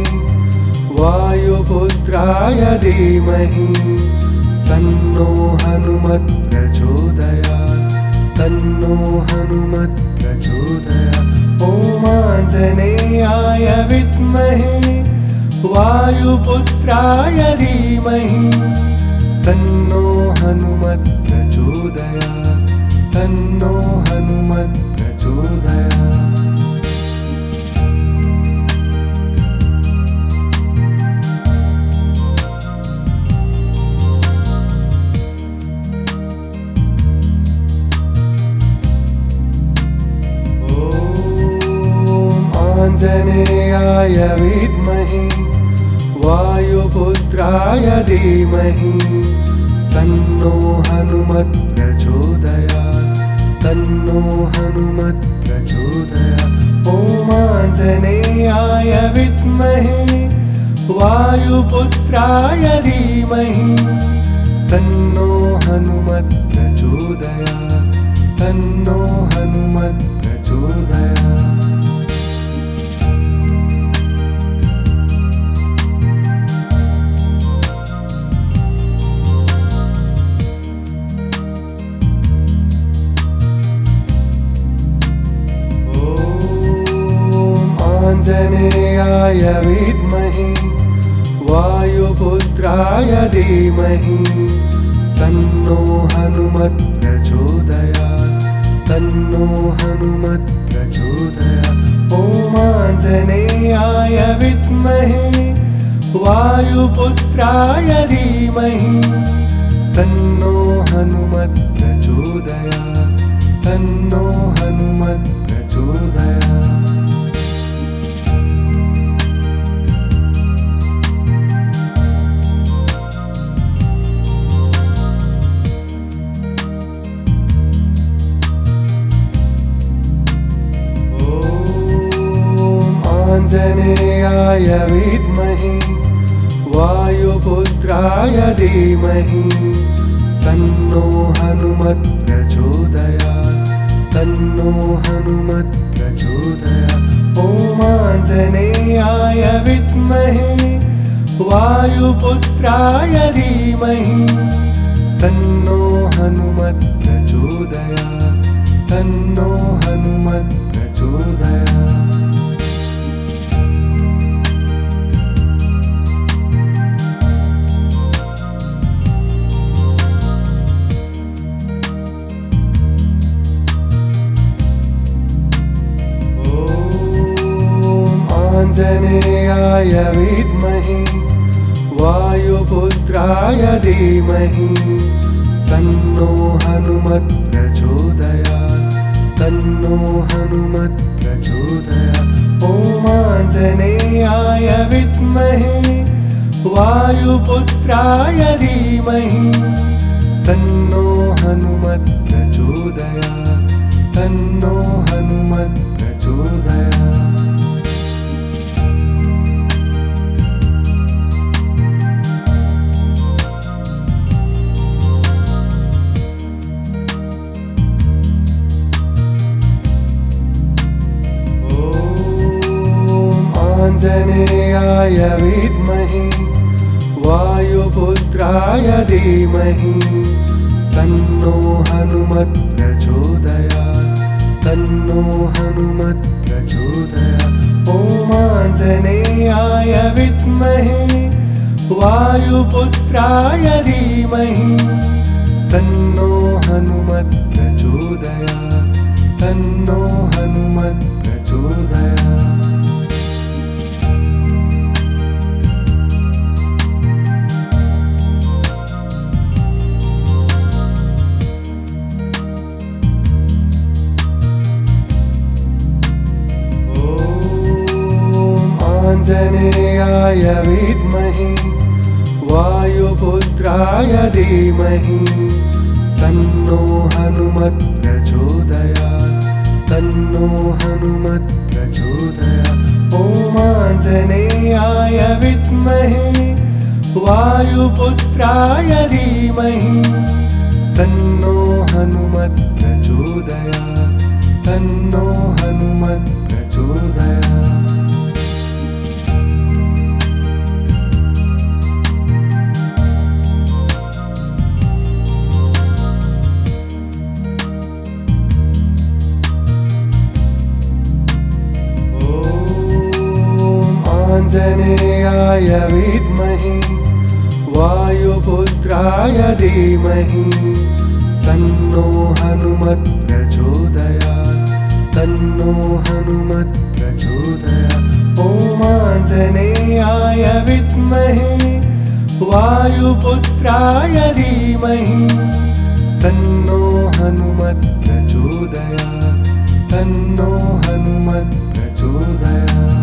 वायुपुत्राय धीमहि तन्नो हनुमत् प्रचोदयात् तन्नो हनुमत् प्रचोदयात् ॐ आञ्जनेयाय विद्महे वायुपुत्राय धीमहि तन्नो हनुमत् प्रचोदयात् तन्नो हनुमत् प्रचोदयात् आञ्जनेयाय विद्महे वायुपुत्राय धीमहि तन्नो हनुमत् प्रचोदयात् तन्नो हनुमत् प्रचोदयात् ॐ आञ्जनेयाय विद्महे वायुपुत्राय धीमहि तन्नो हनुमत् प्रचोदयात् तन्नो हनुमत् प्रचोदयात्। आञ्जनेयाय विद्महे वायुपुत्राय धीमहि तन्नो हनुमत् प्रचोदयात् तन्नो हनुमत् प्रचोदयात् ॐ आञ्जनेयाय विद्महे वायुपुत्राय धीमहि तन्नो हनुमत् प्रचोदयात् तन्नो हनुमत् प्रचोदयात्। आञ्जनेयाय विद्महे वायुपुत्राय धीमहि तन्नो हनुमत् प्रचोदयात् तन्नो हनुमत् प्रचोदयात् ॐ आञ्जनेयाय विद्महे वायुपुत्राय धीमहि तन्नो हनुमत् प्रचोदयात् तन्नो हनुमत् प्रचोदयात्। आञ्जनेयाय विद्महे वायुपुत्राय धीमहि तन्नो हनुमत् प्रचोदयात् तन्नो हनुमत् प्रचोदयात् ॐ आञ्जनेयाय विद्महे वायुपुत्राय धीमहि तन्नो हनुमत् प्रचोदयात् तन्नो हनुमत् प्रचोदयात्। आञ्जनेयाय विद्महे वायुपुत्राय धीमहि तन्नो हनुमत् प्रचोदयात् तन्नो हनुमत् प्रचोदयात् ॐ आञ्जनेयाय विद्महे वायुपुत्राय धीमहि तन्नो हनुमत् प्रचोदयात् तन्नो हनुमत् प्रचोदयात्। आञ्जनेयाय विद्महे वायुपुत्राय धीमहि तन्नो हनुमत् प्रचोदयात् तन्नो हनुमत् प्रचोदयात् ॐ आञ्जनेयाय विद्महे वायुपुत्राय धीमहि तन्नो हनुमत् प्रचोदयात् तन्नो हनुमत् प्रचोदयात्। आञ्जनेयाय विद्महे वायुपुत्राय धीमहि तन्नो हनुमत् प्रचोदयात् तन्नो हनुमत् प्रचोदयात् ॐ आञ्जनेयाय विद्महे वायुपुत्राय धीमहि तन्नो हनुमत् प्रचोदयात् तन्नो हनुमत् प्रचोदयात्।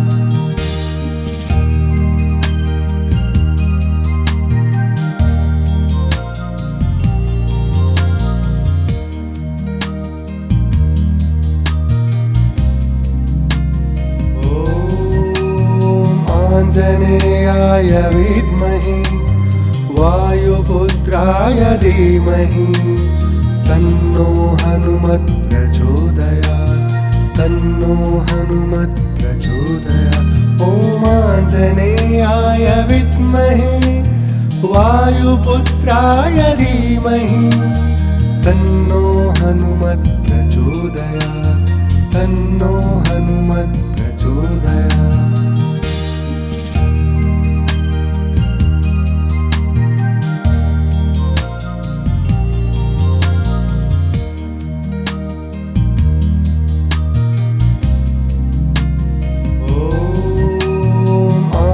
आञ्जनेयाय विद्महे वायुपुत्राय धीमहि तन्नो हनुमत् प्रचोदयात् तन्नो हनुमत् प्रचोदयात् ॐ आञ्जनेयाय विद्महे वायुपुत्राय धीमहि तन्नो हनुमत् प्रचोदयात् तन्नो हनुमत् प्रचोदयात्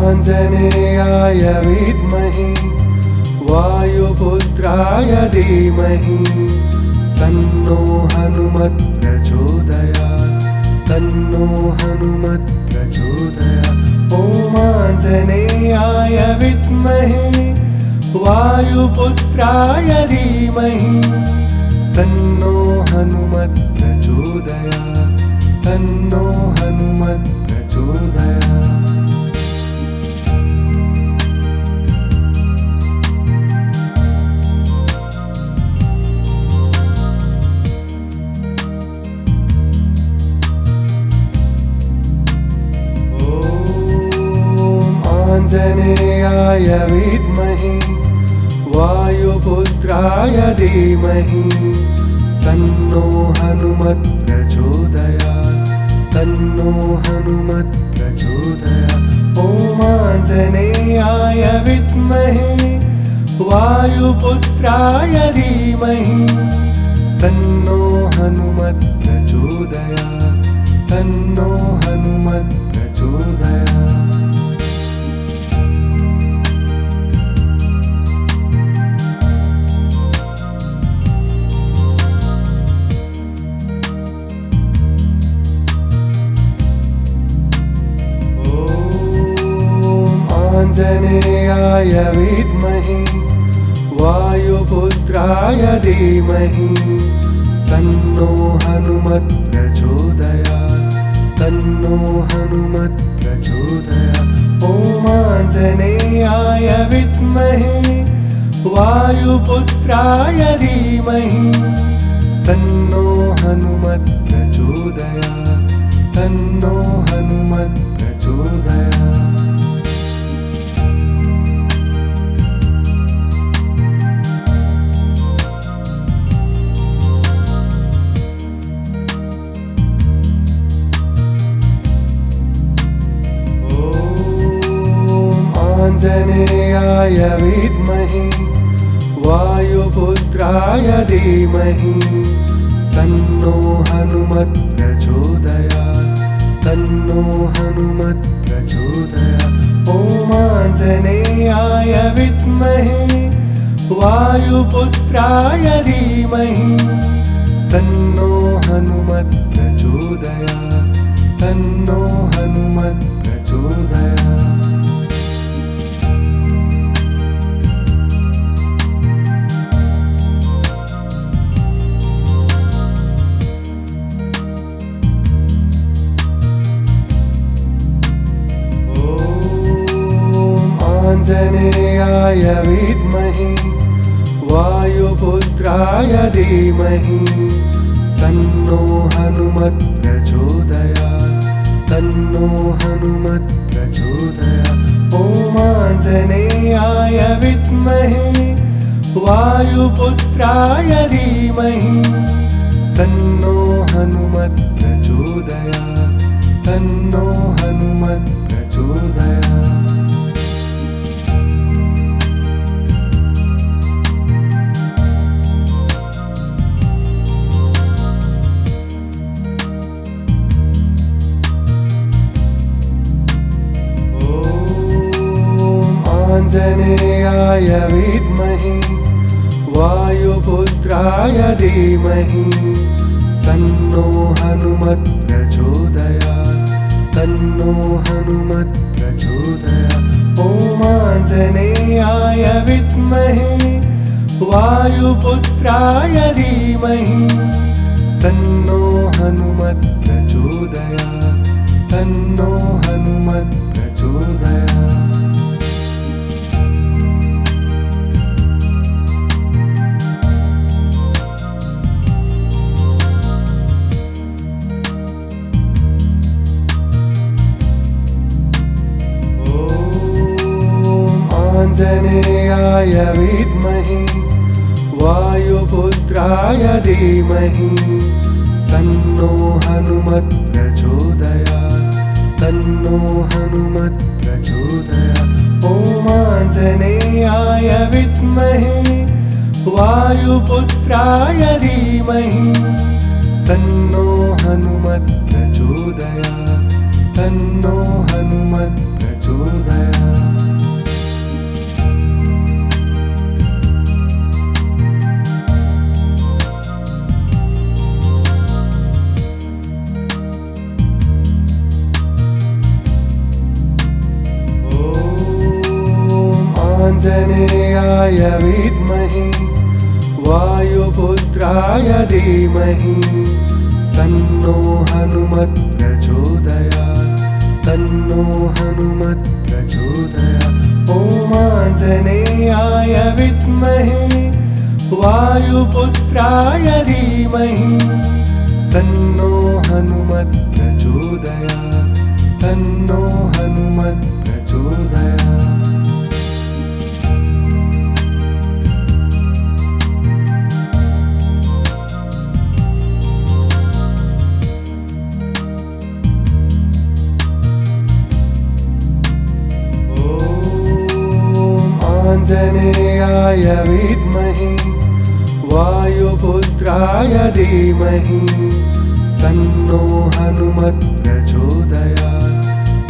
आञ्जनेयाय विद्महे वायुपुत्राय धीमहि तन्नो हनुमत् प्रचोदयात् तन्नो हनुमत् प्रचोदयात् ॐ आञ्जनेयाय विद्महे वायुपुत्राय धीमहि तन्नो हनुमत् प्रचोदयात् तन्नो हनुमत् प्रचोदयात् आञ्जनेयाय विद्महे वायुपुत्राय धीमहि तन्नो हनुमत् प्रचोदयात् तन्नो हनुमत् प्रचोदयात् ॐ आञ्जनेयाय विद्महे वायुपुत्राय धीमहि तन्नो हनुमत् प्रचोदयात् तन्नो हनुमत् प्रचोदयात् आञ्जनेयाय विद्महे वायुपुत्राय धीमहि तन्नो हनुमत् प्रचोदयात् तन्नो हनुमत् प्रचोदयात् ॐ आञ्जनेयाय विद्महे वायुपुत्राय धीमहि तन्नो हनुमत् प्रचोदयात् तन्नो हनुमत् प्रचोदयात् आञ्जनेयाय विद्महे वायुपुत्राय धीमहि तन्नो हनुमत् प्रचोदयात् तन्नो हनुमत् प्रचोदयात् ॐ आञ्जनेयाय विद्महे वायुपुत्राय धीमहि तन्नो हनुमत् प्रचोदयात् तन्नो हनुमत् प्रचोदयात् आञ्जनेयाय विद्महे वायुपुत्राय धीमहि तन्नो हनुमत् प्रचोदयात् तन्नो हनुमत् प्रचोदयात् ॐ आञ्जनेयाय विद्महे वायुपुत्राय धीमहि तन्नो हनुमत् प्रचोदयात् तन्नो हनुमत् प्रचोदयात् आञ्जनेयाय विद्महे वायुपुत्राय धीमहि तन्नो हनुमत् प्रचोदयात् तन्नो हनुमत् प्रचोदयात् ॐ आञ्जनेयाय विद्महे वायुपुत्राय धीमहि तन्नो हनुमत् प्रचोदयात् तन्नो हनुमत् प्रचोदयात् प्रचोदयात्। आञ्जनेयाय विद्महे वायुपुत्राय धीमहि तन्नो हनुमत् प्रचोदयात्। तन्नो हनुमत् प्रचोदयात्। ॐ आञ्जनेयाय विद्महे वायुपुत्राय धीमहि तन्नो हनुमत् प्रचोदयात्। तन्नो हनुमत् प्रचोदयात्। आञ्जनेयाय विद्महे वायुपुत्राय धीमहि तन्नो हनुमत् प्रचोदयात्। तन्नो हनुमत् प्रचोदयात्। ॐ आञ्जनेयाय विद्महे वायुपुत्राय धीमहि तन्नो हनुमत् प्रचोदयात्। तन्नो हनुमत् प्रचोदयात्। आञ्जनेयाय विद्महे वायुपुत्राय धीमहि तन्नो हनुमत् प्रचोदयात्।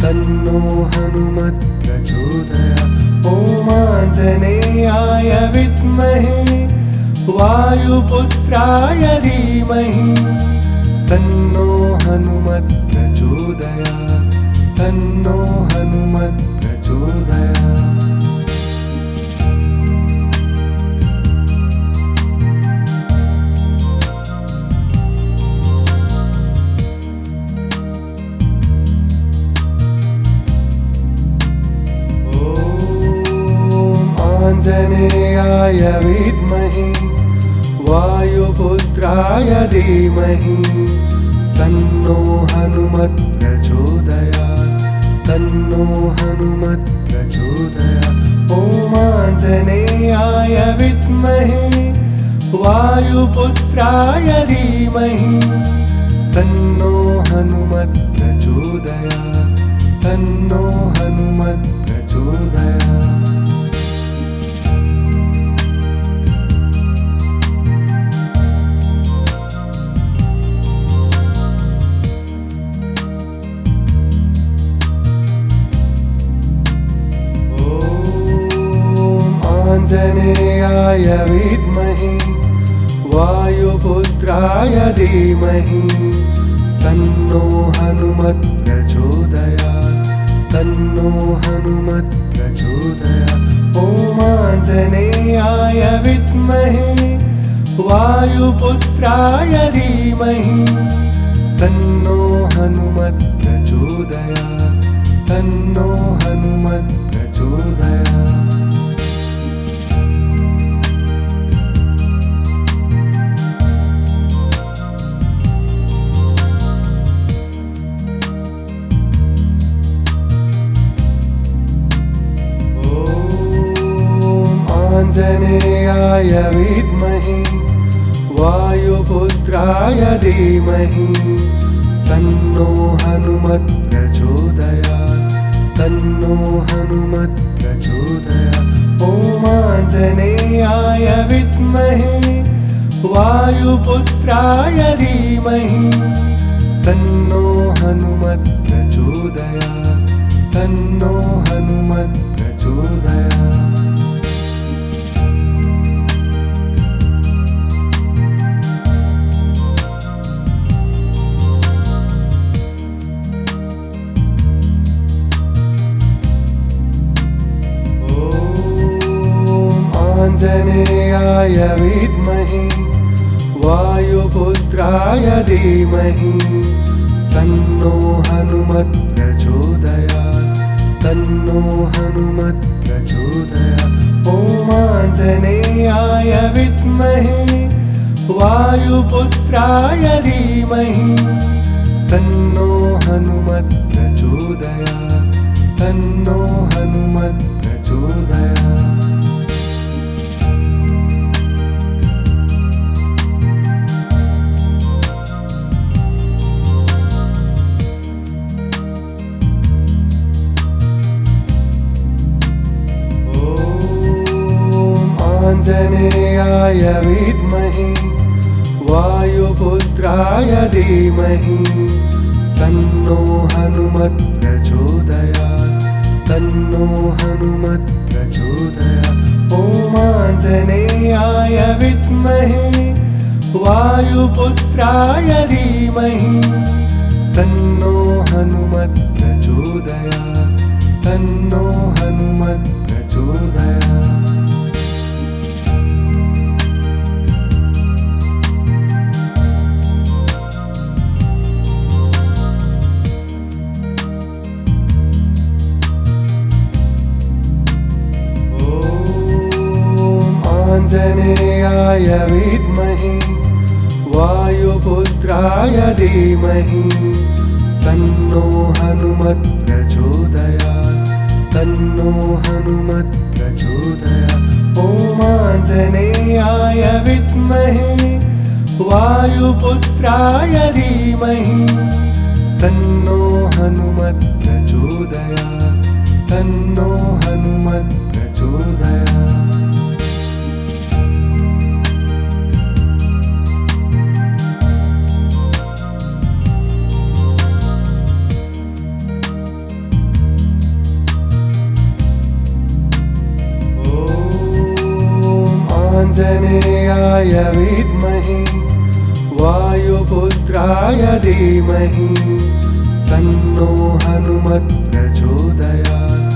तन्नो हनुमत् प्रचोदयात्। ॐ आञ्जनेयाय विद्महे वायुपुत्राय धीमहि तन्नो हनुमत् प्रचोदयात्। तन्नो हनुमत् प्रचोदयात्। आञ्जनेयाय विद्महे वायुपुत्राय धीमहि तन्नो हनुमत् प्रचोदयात्। तन्नो हनुमत् प्रचोदयात्। ॐ आञ्जनेयाय विद्महे वायुपुत्राय धीमहि तन्नो हनुमत् प्रचोदयात्। तन्नो हनुमत् प्रचोदयात्। आञ्जनेयाय विद्महे वायुपुत्राय धीमहि तन्नो हनुमत् प्रचोदयात्। तन्नो हनुमत् प्रचोदयात्। ॐ आञ्जनेयाय विद्महे वायुपुत्राय धीमहि तन्नो हनुमत् प्रचोदयात्। तन्नो हनुमत् प्रचोदयात्। आञ्जनेयाय विद्महे वायुपुत्राय धीमहि तन्नो हनुमत् प्रचोदयात्। तन्नो हनुमत् प्रचोदयात्। ॐ आञ्जनेयाय विद्महे वायुपुत्राय धीमहि तन्नो हनुमत् प्रचोदयात्। तन्नो हनुमत् प्रचोदयात्। आञ्जनेयाय विद्महे वायुपुत्राय धीमहि तन्नो हनुमत् प्रचोदयात्। तन्नो हनुमत् प्रचोदयात्। ॐ आञ्जनेयाय विद्महे वायुपुत्राय धीमहि तन्नो हनुमत् प्रचोदयात्। तन्नो हनुमत् प्रचोदयात्। आञ्जनेयाय विद्महे वायुपुत्राय धीमहि तन्नो हनुमत् प्रचोदयात्। तन्नो हनुमत् प्रचोदयात्। ॐ आञ्जनेयाय विद्महे वायुपुत्राय धीमहि तन्नो हनुमत् प्रचोदयात्। तन्नो हनुमत् प्रचोदयात्। आञ्जनेयाय विद्महे वायुपुत्राय धीमहि तन्नो हनुमत् प्रचोदयात्। तन्नो हनुमत् प्रचोदयात्। ॐ आञ्जनेयाय विद्महे वायुपुत्राय धीमहि तन्नो हनुमत् प्रचोदयात्। तन्नो हनुमत् प्रचोदयात्। आञ्जनेयाय विद्महे वायुपुत्राय धीमहि तन्नो हनुमत् प्रचोदयात्।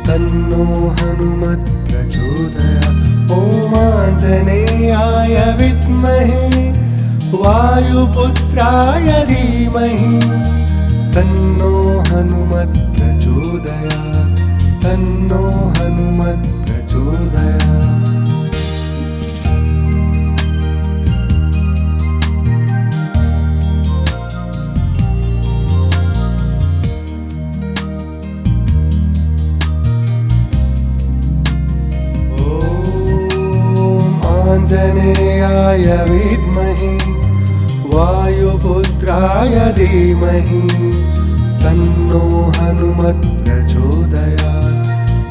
तन्नो हनुमत् प्रचोदयात्। ॐ आञ्जनेयाय विद्महे वायुपुत्राय धीमहि तन्नो हनुमत् प्रचोदयात्। तन्नो हनुमत् प्रचोदयात्। आञ्जनेयाय विद्महे वायुपुत्राय धीमहि तन्नो हनुमत् प्रचोदयात्।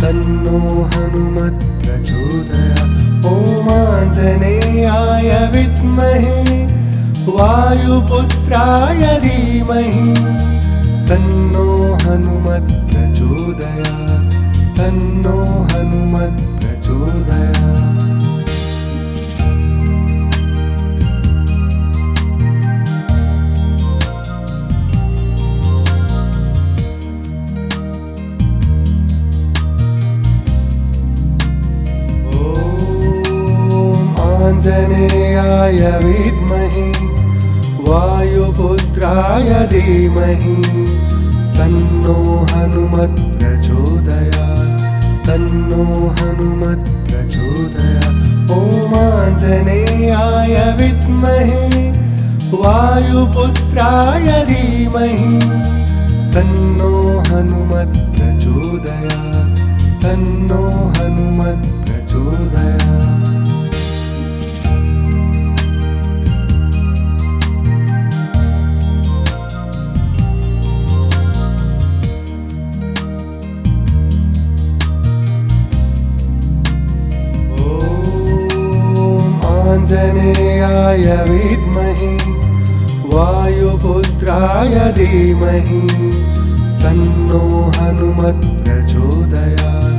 तन्नो हनुमत् प्रचोदयात्। ॐ आञ्जनेयाय विद्महे वायुपुत्राय धीमहि तन्नो हनुमत् प्रचोदयात्। तन्नो हनुमत् प्रचोदयात्। आञ्जनेयाय विद्महे वायुपुत्राय धीमहि तन्नो हनुमत् प्रचोदयात्। तन्नो हनुमत् प्रचोदयात्। ॐ आञ्जनेयाय विद्महे वायुपुत्राय धीमहि तन्नो हनुमत् प्रचोदयात्। तन्नो हनुमत् प्रचोदयात्। आञ्जनेयाय विद्महे वायुपुत्राय धीमहि तन्नो हनुमत् प्रचोदयात्।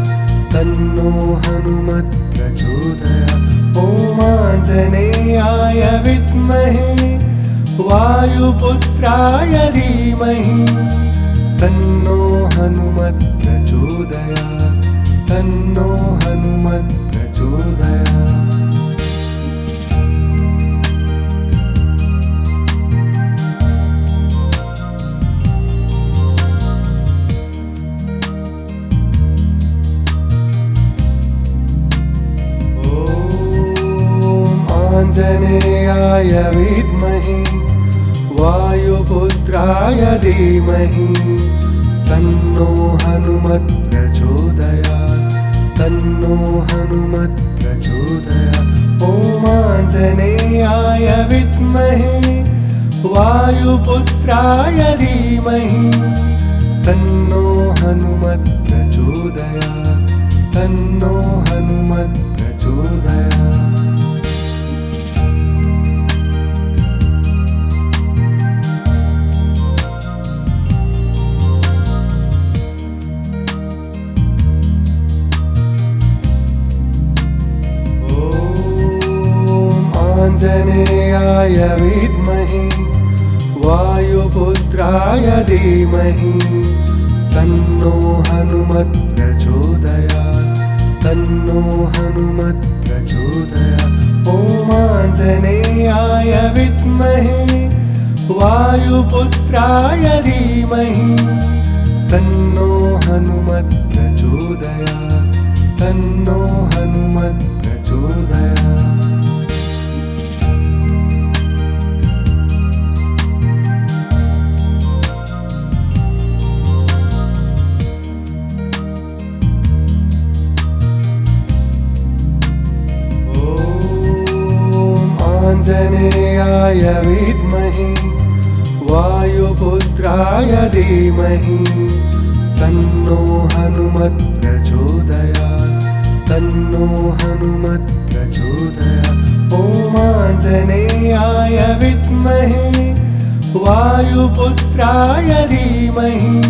तन्नो हनुमत् प्रचोदयात्। ॐ आञ्जनेयाय विद्महे वायुपुत्राय धीमहि तन्नो हनुमत् प्रचोदयात्। तन्नो हनुमत् प्रचोदयात्। आञ्जनेयाय विद्महे वायुपुत्राय धीमहि तन्नो हनुमत् प्रचोदयात् तन्नो हनुमत् प्रचोदयात् ॐ आञ्जनेयाय विद्महे वायुपुत्राय धीमहि तन्नो हनुमत् प्रचोदयात् तन्नो हनुमत् प्रचोदयात् आञ्जनेयाय विद्महे वायुपुत्राय धीमहि तन्नो हनुमत् प्रचोदयात् तन्नो हनुमत् प्रचोदयात् ॐ आञ्जनेयाय विद्महे वायुपुत्राय धीमहि तन्नो हनुमत् प्रचोदयात् तन्नो हनुमत् प्रचोदयात् आञ्जनेयाय विद्महे वायुपुत्राय धीमहि तन्नो हनुमत् प्रचोदयात् तन्नो हनुमत् प्रचोदयात् ॐ आञ्जनेयाय विद्महे वायुपुत्राय धीमहि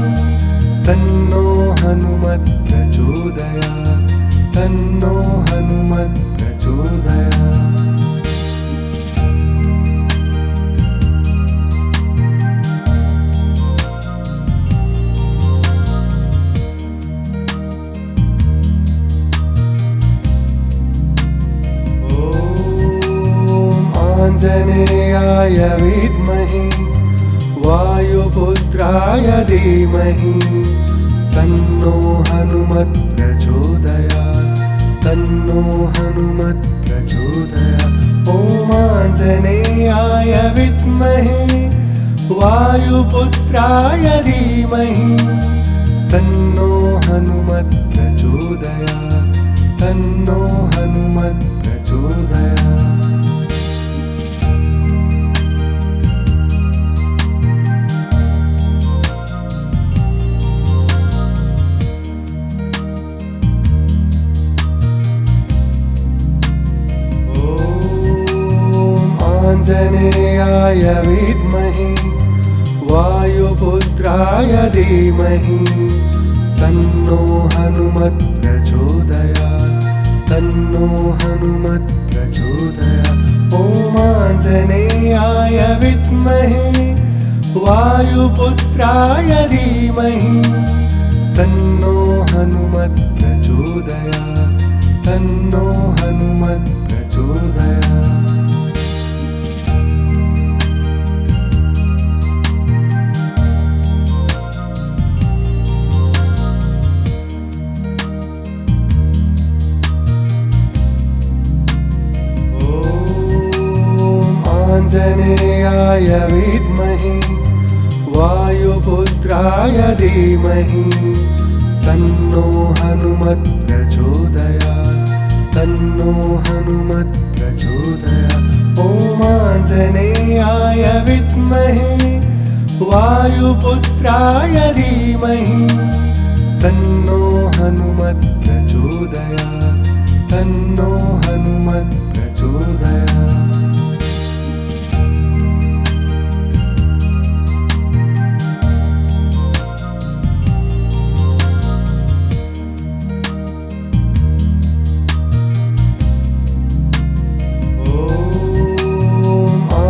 तन्नो हनुमत् प्रचोदयात् तन्नो हनुमत् प्रचोदयात् आञ्जनेयाय विद्महे वायुपुत्राय धीमहि तन्नो हनुमत् प्रचोदयात् तन्नो हनुमत् प्रचोदयात् ॐ आञ्जनेयाय विद्महे वायुपुत्राय धीमहि तन्नो हनुमत् प्रचोदयात् तन्नो हनुमत् प्रचोदयात् आञ्जनेयाय विद्महे वायुपुत्राय धीमहि तन्नो हनुमत् प्रचोदयात् तन्नो हनुमत् प्रचोदयात् ॐ आञ्जनेयाय विद्महे वायुपुत्राय धीमहि तन्नो हनुमत् प्रचोदयात् तन्नो हनुमत् प्रचोदयात् आञ्जनेयाय विद्महे वायुपुत्राय धीमहि तन्नो हनुमत् प्रचोदयात् तन्नो हनुमत् प्रचोदयात् ॐ आञ्जनेयाय विद्महे वायुपुत्राय धीमहि तन्नो हनुमत् प्रचोदयात् तन्नो हनुमत् प्रचोदयात्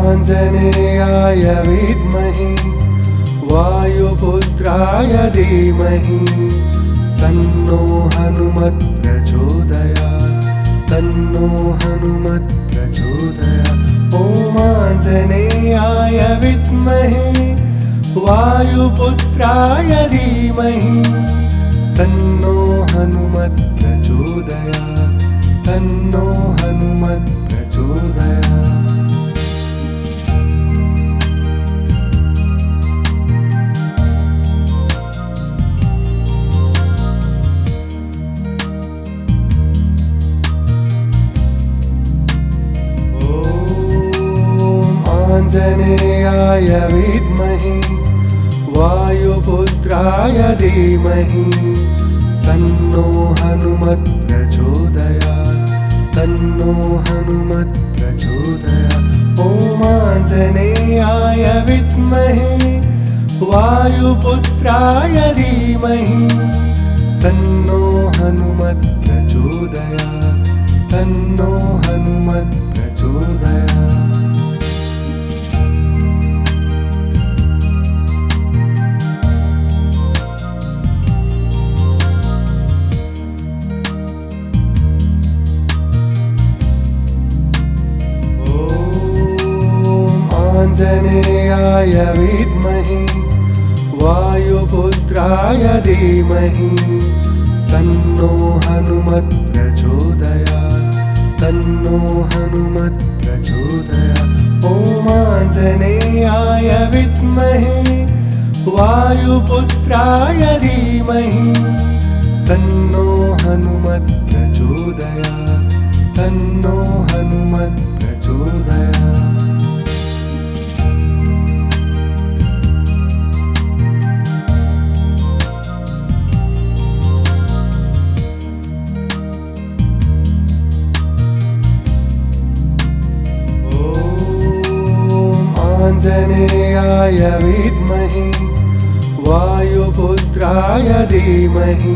आञ्जनेयाय विद्महे वायुपुत्राय धीमहि तन्नो हनुमत् प्रचोदयात् तन्नो हनुमत् प्रचोदयात् ॐ आञ्जनेयाय विद्महे वायुपुत्राय धीमहि तन्नो हनुमत् प्रचोदयात् तन्नो हनुमत् प्रचोदयात् धीमहि तन्नो हनुमत् प्रचोदयात् तन्नो हनुमत् प्रचोदयात् ॐ आञ्जनेयाय विद्महे वायुपुत्राय धीमहि तन्नो हनुमत् प्रचोदयात् तन्नो हनुमत् प्रचोदयात् आञ्जनेयाय विद्महे वायुपुत्राय धीमहि तन्नो हनुमत् प्रचोदयात् तन्नो हनुमत् प्रचोदयात् ॐ आञ्जनेयाय विद्महे वायुपुत्राय धीमहि तन्नो हनुमत् प्रचोदयात् तन्नो हनुमत् प्रचोदयात् आञ्जनेयाय विद्महे वायुपुत्राय धीमहि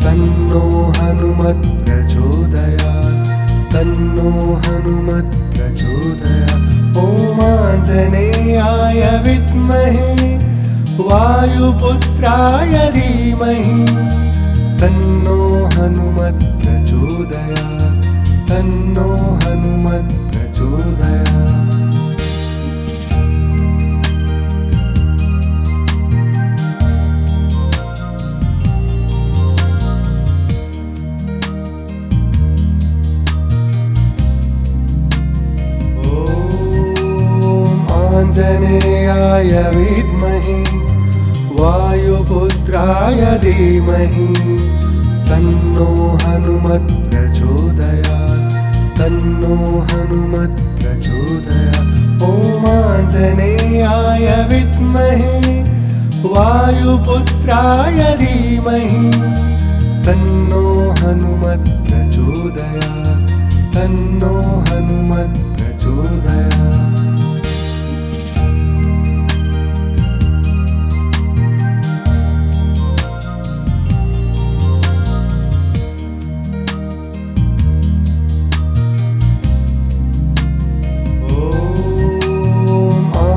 तन्नो हनुमत् प्रचोदयात् तन्नो हनुमत् प्रचोदयात् ॐ आञ्जनेयाय विद्महे वायुपुत्राय धीमहि तन्नो हनुमत् प्रचोदयात् तन्नो हनुमत् प्रचोदयात् आञ्जनेयाय विद्महे वायुपुत्राय धीमहि तन्नो हनुमत् प्रचोदयात् तन्नो हनुमत् प्रचोदयात् ॐ आञ्जनेयाय विद्महे वायुपुत्राय धीमहि तन्नो हनुमत् प्रचोदयात् तन्नो हनुमत् प्रचोदयात्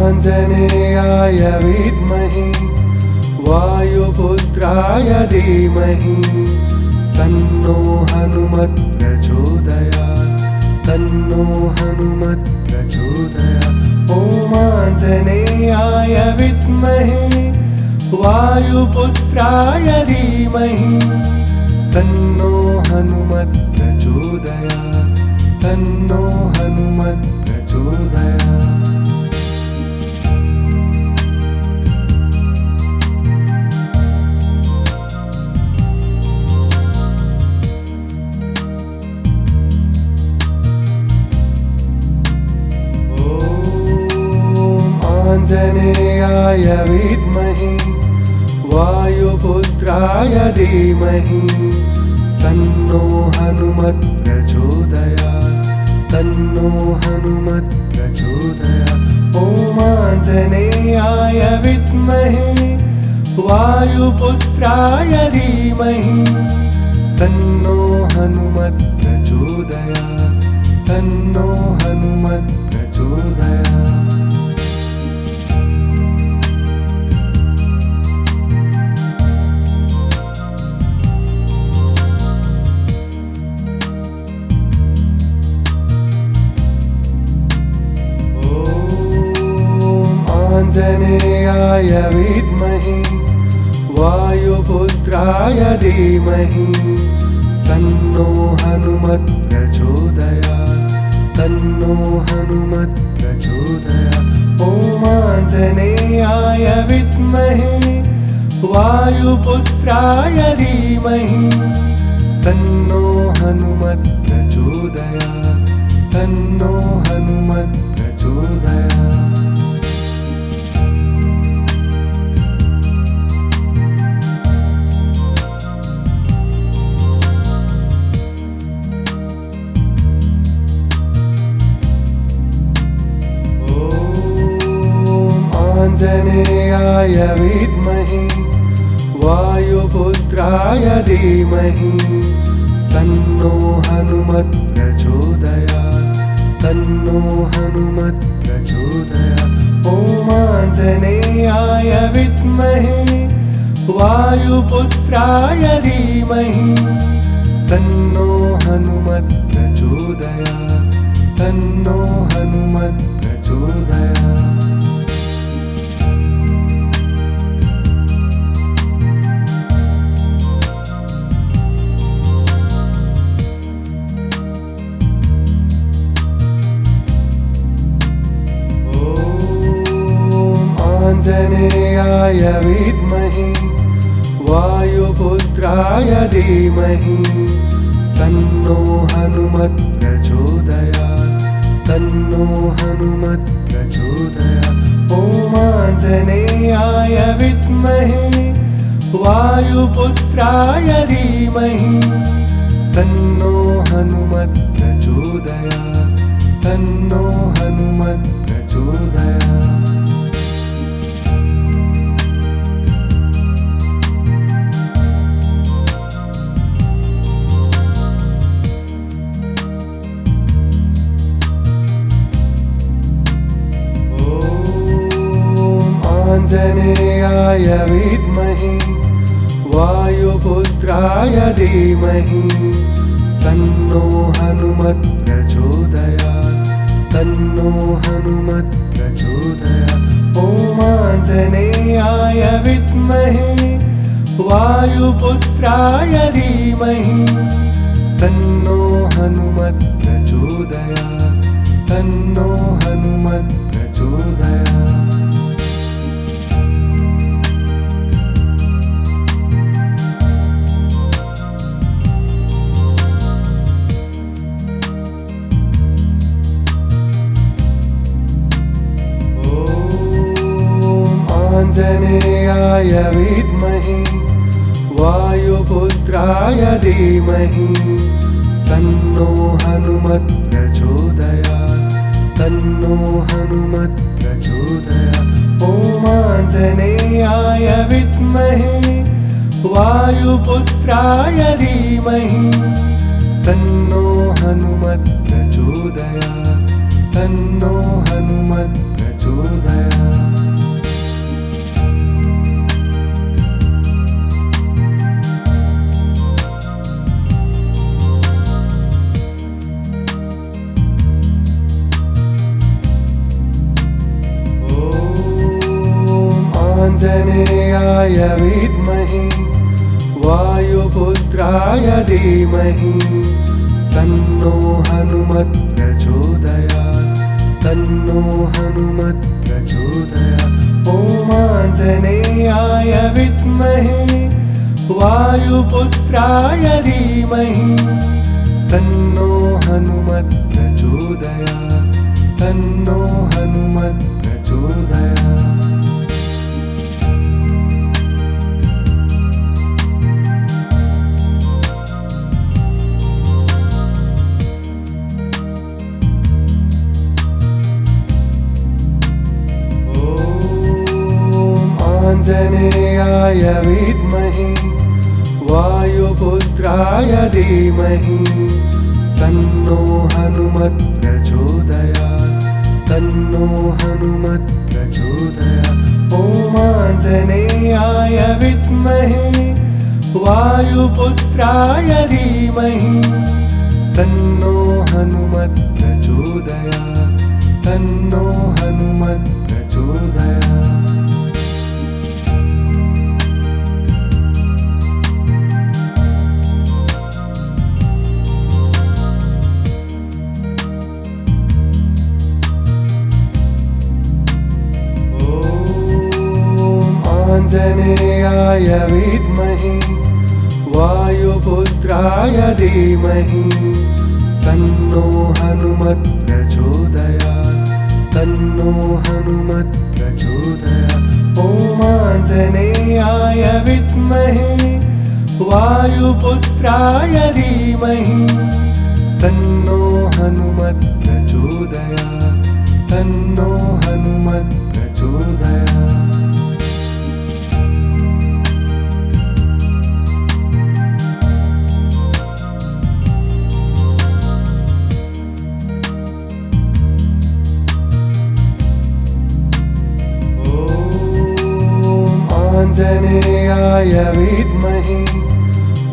आञ्जनेयाय विद्महे वायुपुत्राय धीमहि तन्नो हनुमत् प्रचोदयात् तन्नो हनुमत् प्रचोदयात् ॐ आञ्जनेयाय विद्महे वायुपुत्राय धीमहि तन्नो हनुमत् प्रचोदयात् तन्नो हनुमत् प्रचोदयात् आञ्जनेयाय विद्महे वायुपुत्राय धीमहि तन्नो हनुमत् प्रचोदयात् तन्नो हनुमत् प्रचोदयात् ॐ आञ्जनेयाय विद्महे वायुपुत्राय धीमहि तन्नो हनुमत् प्रचोदयात् तन्नो हनुमत् प्रचोदयात् आञ्जनेयाय विद्महे वायुपुत्राय धीमहि तन्नो हनुमत् प्रचोदयात् तन्नो हनुमत् प्रचोदयात् ॐ आञ्जनेयाय विद्महे वायुपुत्राय धीमहि तन्नो हनुमत् प्रचोदयात् तन्नो हनुमत् प्रचोदयात् वायुपुत्राय धीमहि तन्नो हनुमत् प्रचोदयात् तन्नो हनुमत् प्रचोदयात् ॐ आञ्जनेयाय विद्महे वायुपुत्राय धीमहि तन्नो हनुमत् प्रचोदयात् तन्नो हनुमत् प्रचोदयात् आञ्जनेयाय विद्महे वायुपुत्राय धीमहि तन्नो हनुमत् प्रचोदयात् तन्नो हनुमत् प्रचोदयात् ॐ आञ्जनेयाय विद्महे वायुपुत्राय धीमहि तन्नो हनुमत् प्रचोदयात् तन्नो हनुमत् प्रचोदयात् आञ्जनेयाय विद्महे वायुपुत्राय धीमहि तन्नो हनुमत् प्रचोदयात् तन्नो हनुमत् प्रचोदयात् ॐ आञ्जनेयाय विद्महे वायुपुत्राय धीमहि तन्नो हनुमत् प्रचोदयात् तन्नो हनुमत् प्रचोदयात् आञ्जनेयाय विद्महे वायुपुत्राय धीमहि तन्नो हनुमत् प्रचोदयात् तन्नो हनुमत् प्रचोदयात् ॐ आञ्जनेयाय विद्महे वायुपुत्राय धीमहि तन्नो हनुमत् प्रचोदयात् तन्नो हनुमत् प्रचोदयात् आञ्जनेयाय विद्महे वायुपुत्राय धीमहि तन्नो हनुमत् प्रचोदयात् तन्नो हनुमत् प्रचोदयात् ॐ आञ्जनेयाय विद्महे वायुपुत्राय धीमहि तन्नो हनुमत् प्रचोदयात् तन्नो हनुमत् प्रचोदयात् आञ्जनेयाय विद्महे वायुपुत्राय धीमहि तन्नो हनुमत् प्रचोदयात् तन्नो हनुमत् प्रचोदयात् ॐ आञ्जनेयाय विद्महे वायुपुत्राय धीमहि तन्नो हनुमत् प्रचोदयात् तन्नो हनुमत् प्रचोदयात् आञ्जनेयाय विद्महे वायुपुत्राय धीमहि तन्नो हनुमत् प्रचोदयात् तन्नो हनुमत् प्रचोदयात् ॐ आञ्जनेयाय विद्महे वायुपुत्राय धीमहि तन्नो हनुमत् प्रचोदयात् तन्नो हनुमत् प्रचोदयात् विद्महे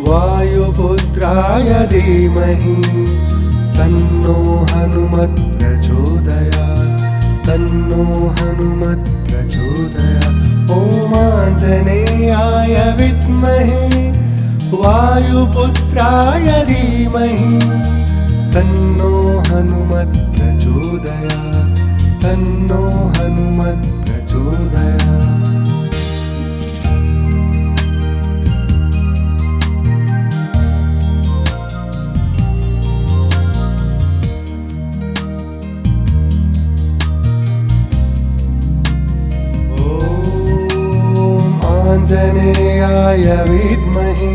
वायुपुत्राय धीमहि तन्नो हनुमत् प्रचोदयात् तन्नो हनुमत् प्रचोदयात् ॐ आञ्जनेयाय विद्महे वायुपुत्राय धीमहि तन्नो हनुमत् प्रचोदयात् तन्नो हनुमत् प्रचोदयात् आञ्जनेयाय विद्महे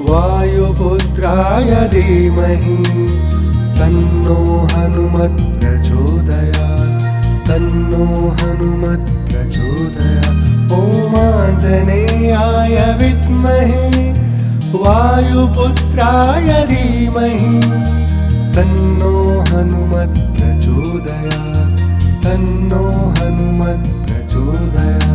वायुपुत्राय धीमहि तन्नो हनुमत् प्रचोदयात् तन्नो हनुमत् प्रचोदयात् ॐ आञ्जनेयाय विद्महे वायुपुत्राय धीमहि तन्नो हनुमत् प्रचोदयात् तन्नो हनुमत् प्रचोदयात्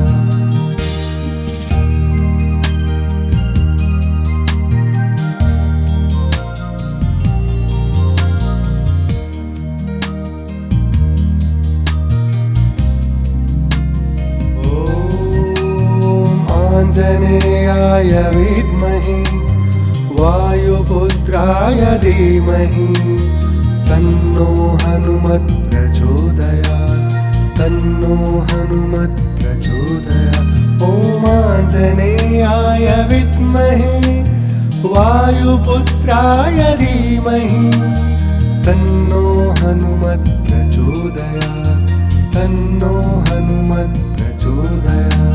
आञ्जनेयाय विद्महे वायुपुत्राय धीमहि तन्नो हनुमत् प्रचोदयात् तन्नो हनुमत् प्रचोदयात् ॐ आञ्जनेयाय विद्महे वायुपुत्राय धीमहि तन्नो हनुमत् प्रचोदयात् तन्नो हनुमत् प्रचोदयात्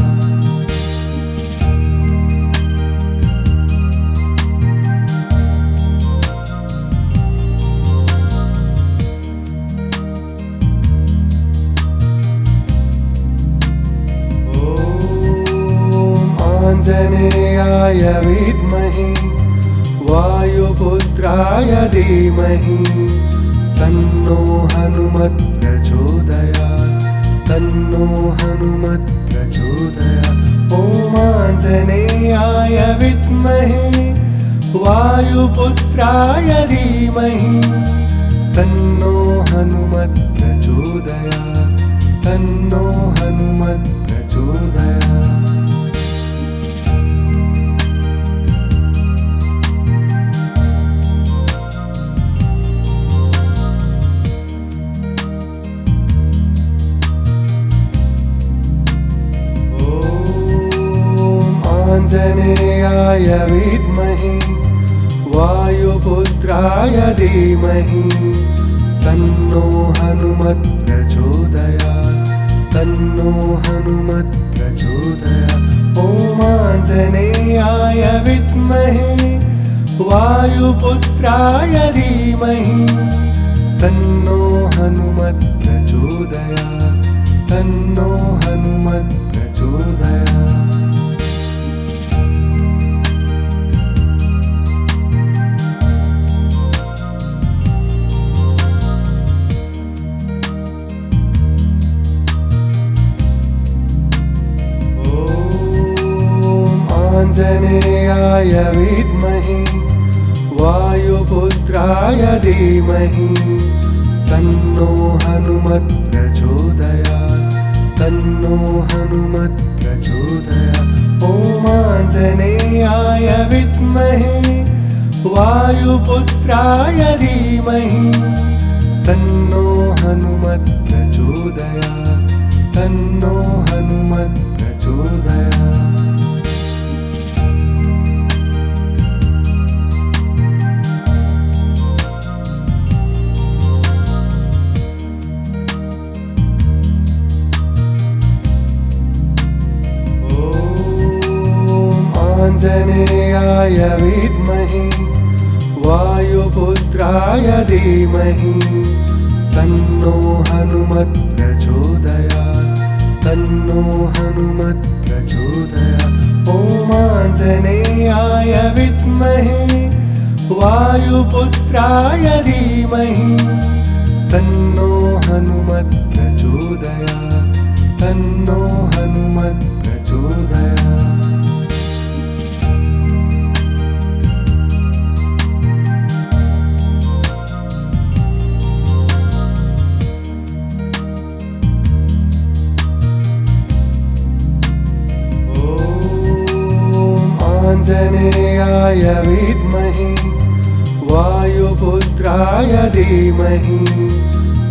आञ्जनेयाय विद्महे वायुपुत्राय धीमहि तन्नो हनुमत् प्रचोदयात् तन्नो हनुमत् प्रचोदयात् ॐ आञ्जनेयाय विद्महे वायुपुत्राय धीमहि तन्नो हनुमत् प्रचोदयात् तन्नो हनुमत् प्रचोदयात् आञ्जनेयाय विद्महे वायुपुत्राय धीमहि तन्नो हनुमत् प्रचोदयात् तन्नो हनुमत् प्रचोदयात् ॐ आञ्जनेयाय विद्महे वायुपुत्राय धीमहि तन्नो हनुमत् प्रचोदयात् तन्नो हनुमत् प्रचोदयात् आञ्जनेयाय विद्महे वायुपुत्राय धीमहि तन्नो हनुमत् प्रचोदयात् तन्नो हनुमत् प्रचोदयात् ॐ आञ्जनेयाय विद्महे वायुपुत्राय धीमहि तन्नो हनुमत् प्रचोदयात् तन्नो हनुमत् प्रचोदयात् आञ्जनेयाय विद्महे वायुपुत्राय धीमहि तन्नो हनुमत् प्रचोदयात् तन्नो हनुमत् प्रचोदयात् ॐ आञ्जनेयाय विद्महे वायुपुत्राय धीमहि तन्नो हनुमत् प्रचोदयात् तन्नो हनुमत् प्रचोदयात् आञ्जनेयाय विद्महे वायुपुत्राय धीमहि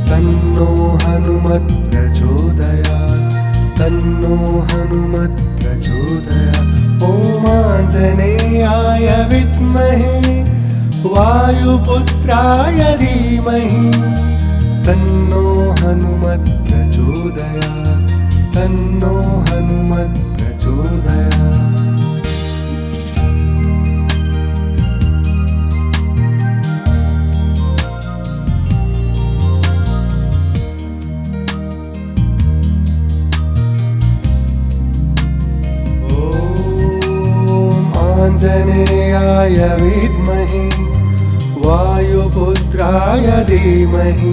तन्नो हनुमत् प्रचोदयात् तन्नो हनुमत् प्रचोदयात् ॐ आञ्जनेयाय विद्महे वायुपुत्राय धीमहि तन्नो हनुमत् प्रचोदयात् तन्नो हनुमत् प्रचोदयात् आञ्जनेयाय विद्महे वायुपुत्राय धीमहि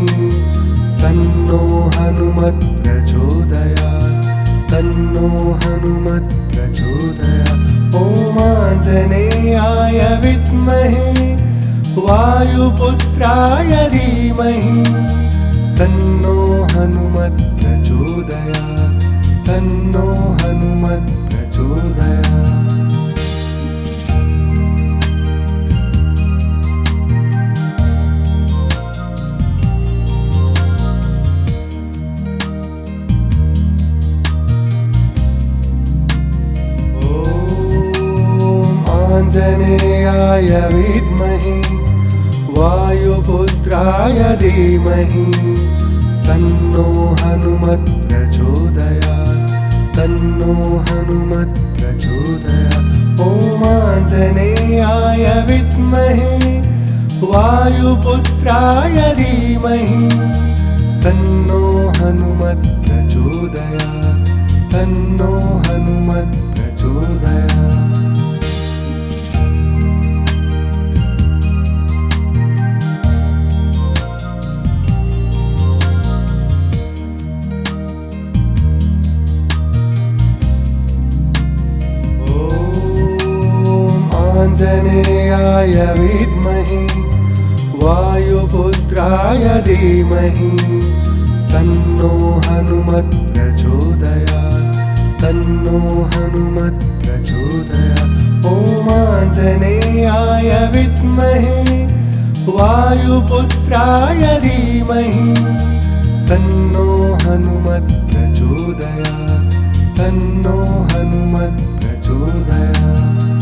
तन्नो हनुमत् प्रचोदयात् तन्नो हनुमत् प्रचोदयात् ॐ आञ्जनेयाय विद्महे वायुपुत्राय धीमहि तन्नो हनुमत् प्रचोदयात् तन्नो हनुमत् प्रचोदयात् आञ्जनेयाय विद्महे वायुपुत्राय धीमहि तन्नो हनुमत् प्रचोदयात् तन्नो हनुमत् प्रचोदयात् ॐ आञ्जनेयाय विद्महे वायुपुत्राय धीमहि तन्नो हनुमत् प्रचोदयात् तन्नो हनुमत् प्रचोदयात् आञ्जनेयाय विद्महे वायुपुत्राय धीमहि तन्नो हनुमत् प्रचोदयात् तन्नो हनुमत् प्रचोदयात् ॐ आञ्जनेयाय विद्महे वायुपुत्राय धीमहि तन्नो हनुमत् प्रचोदयात् तन्नो हनुमत् प्रचोदयात्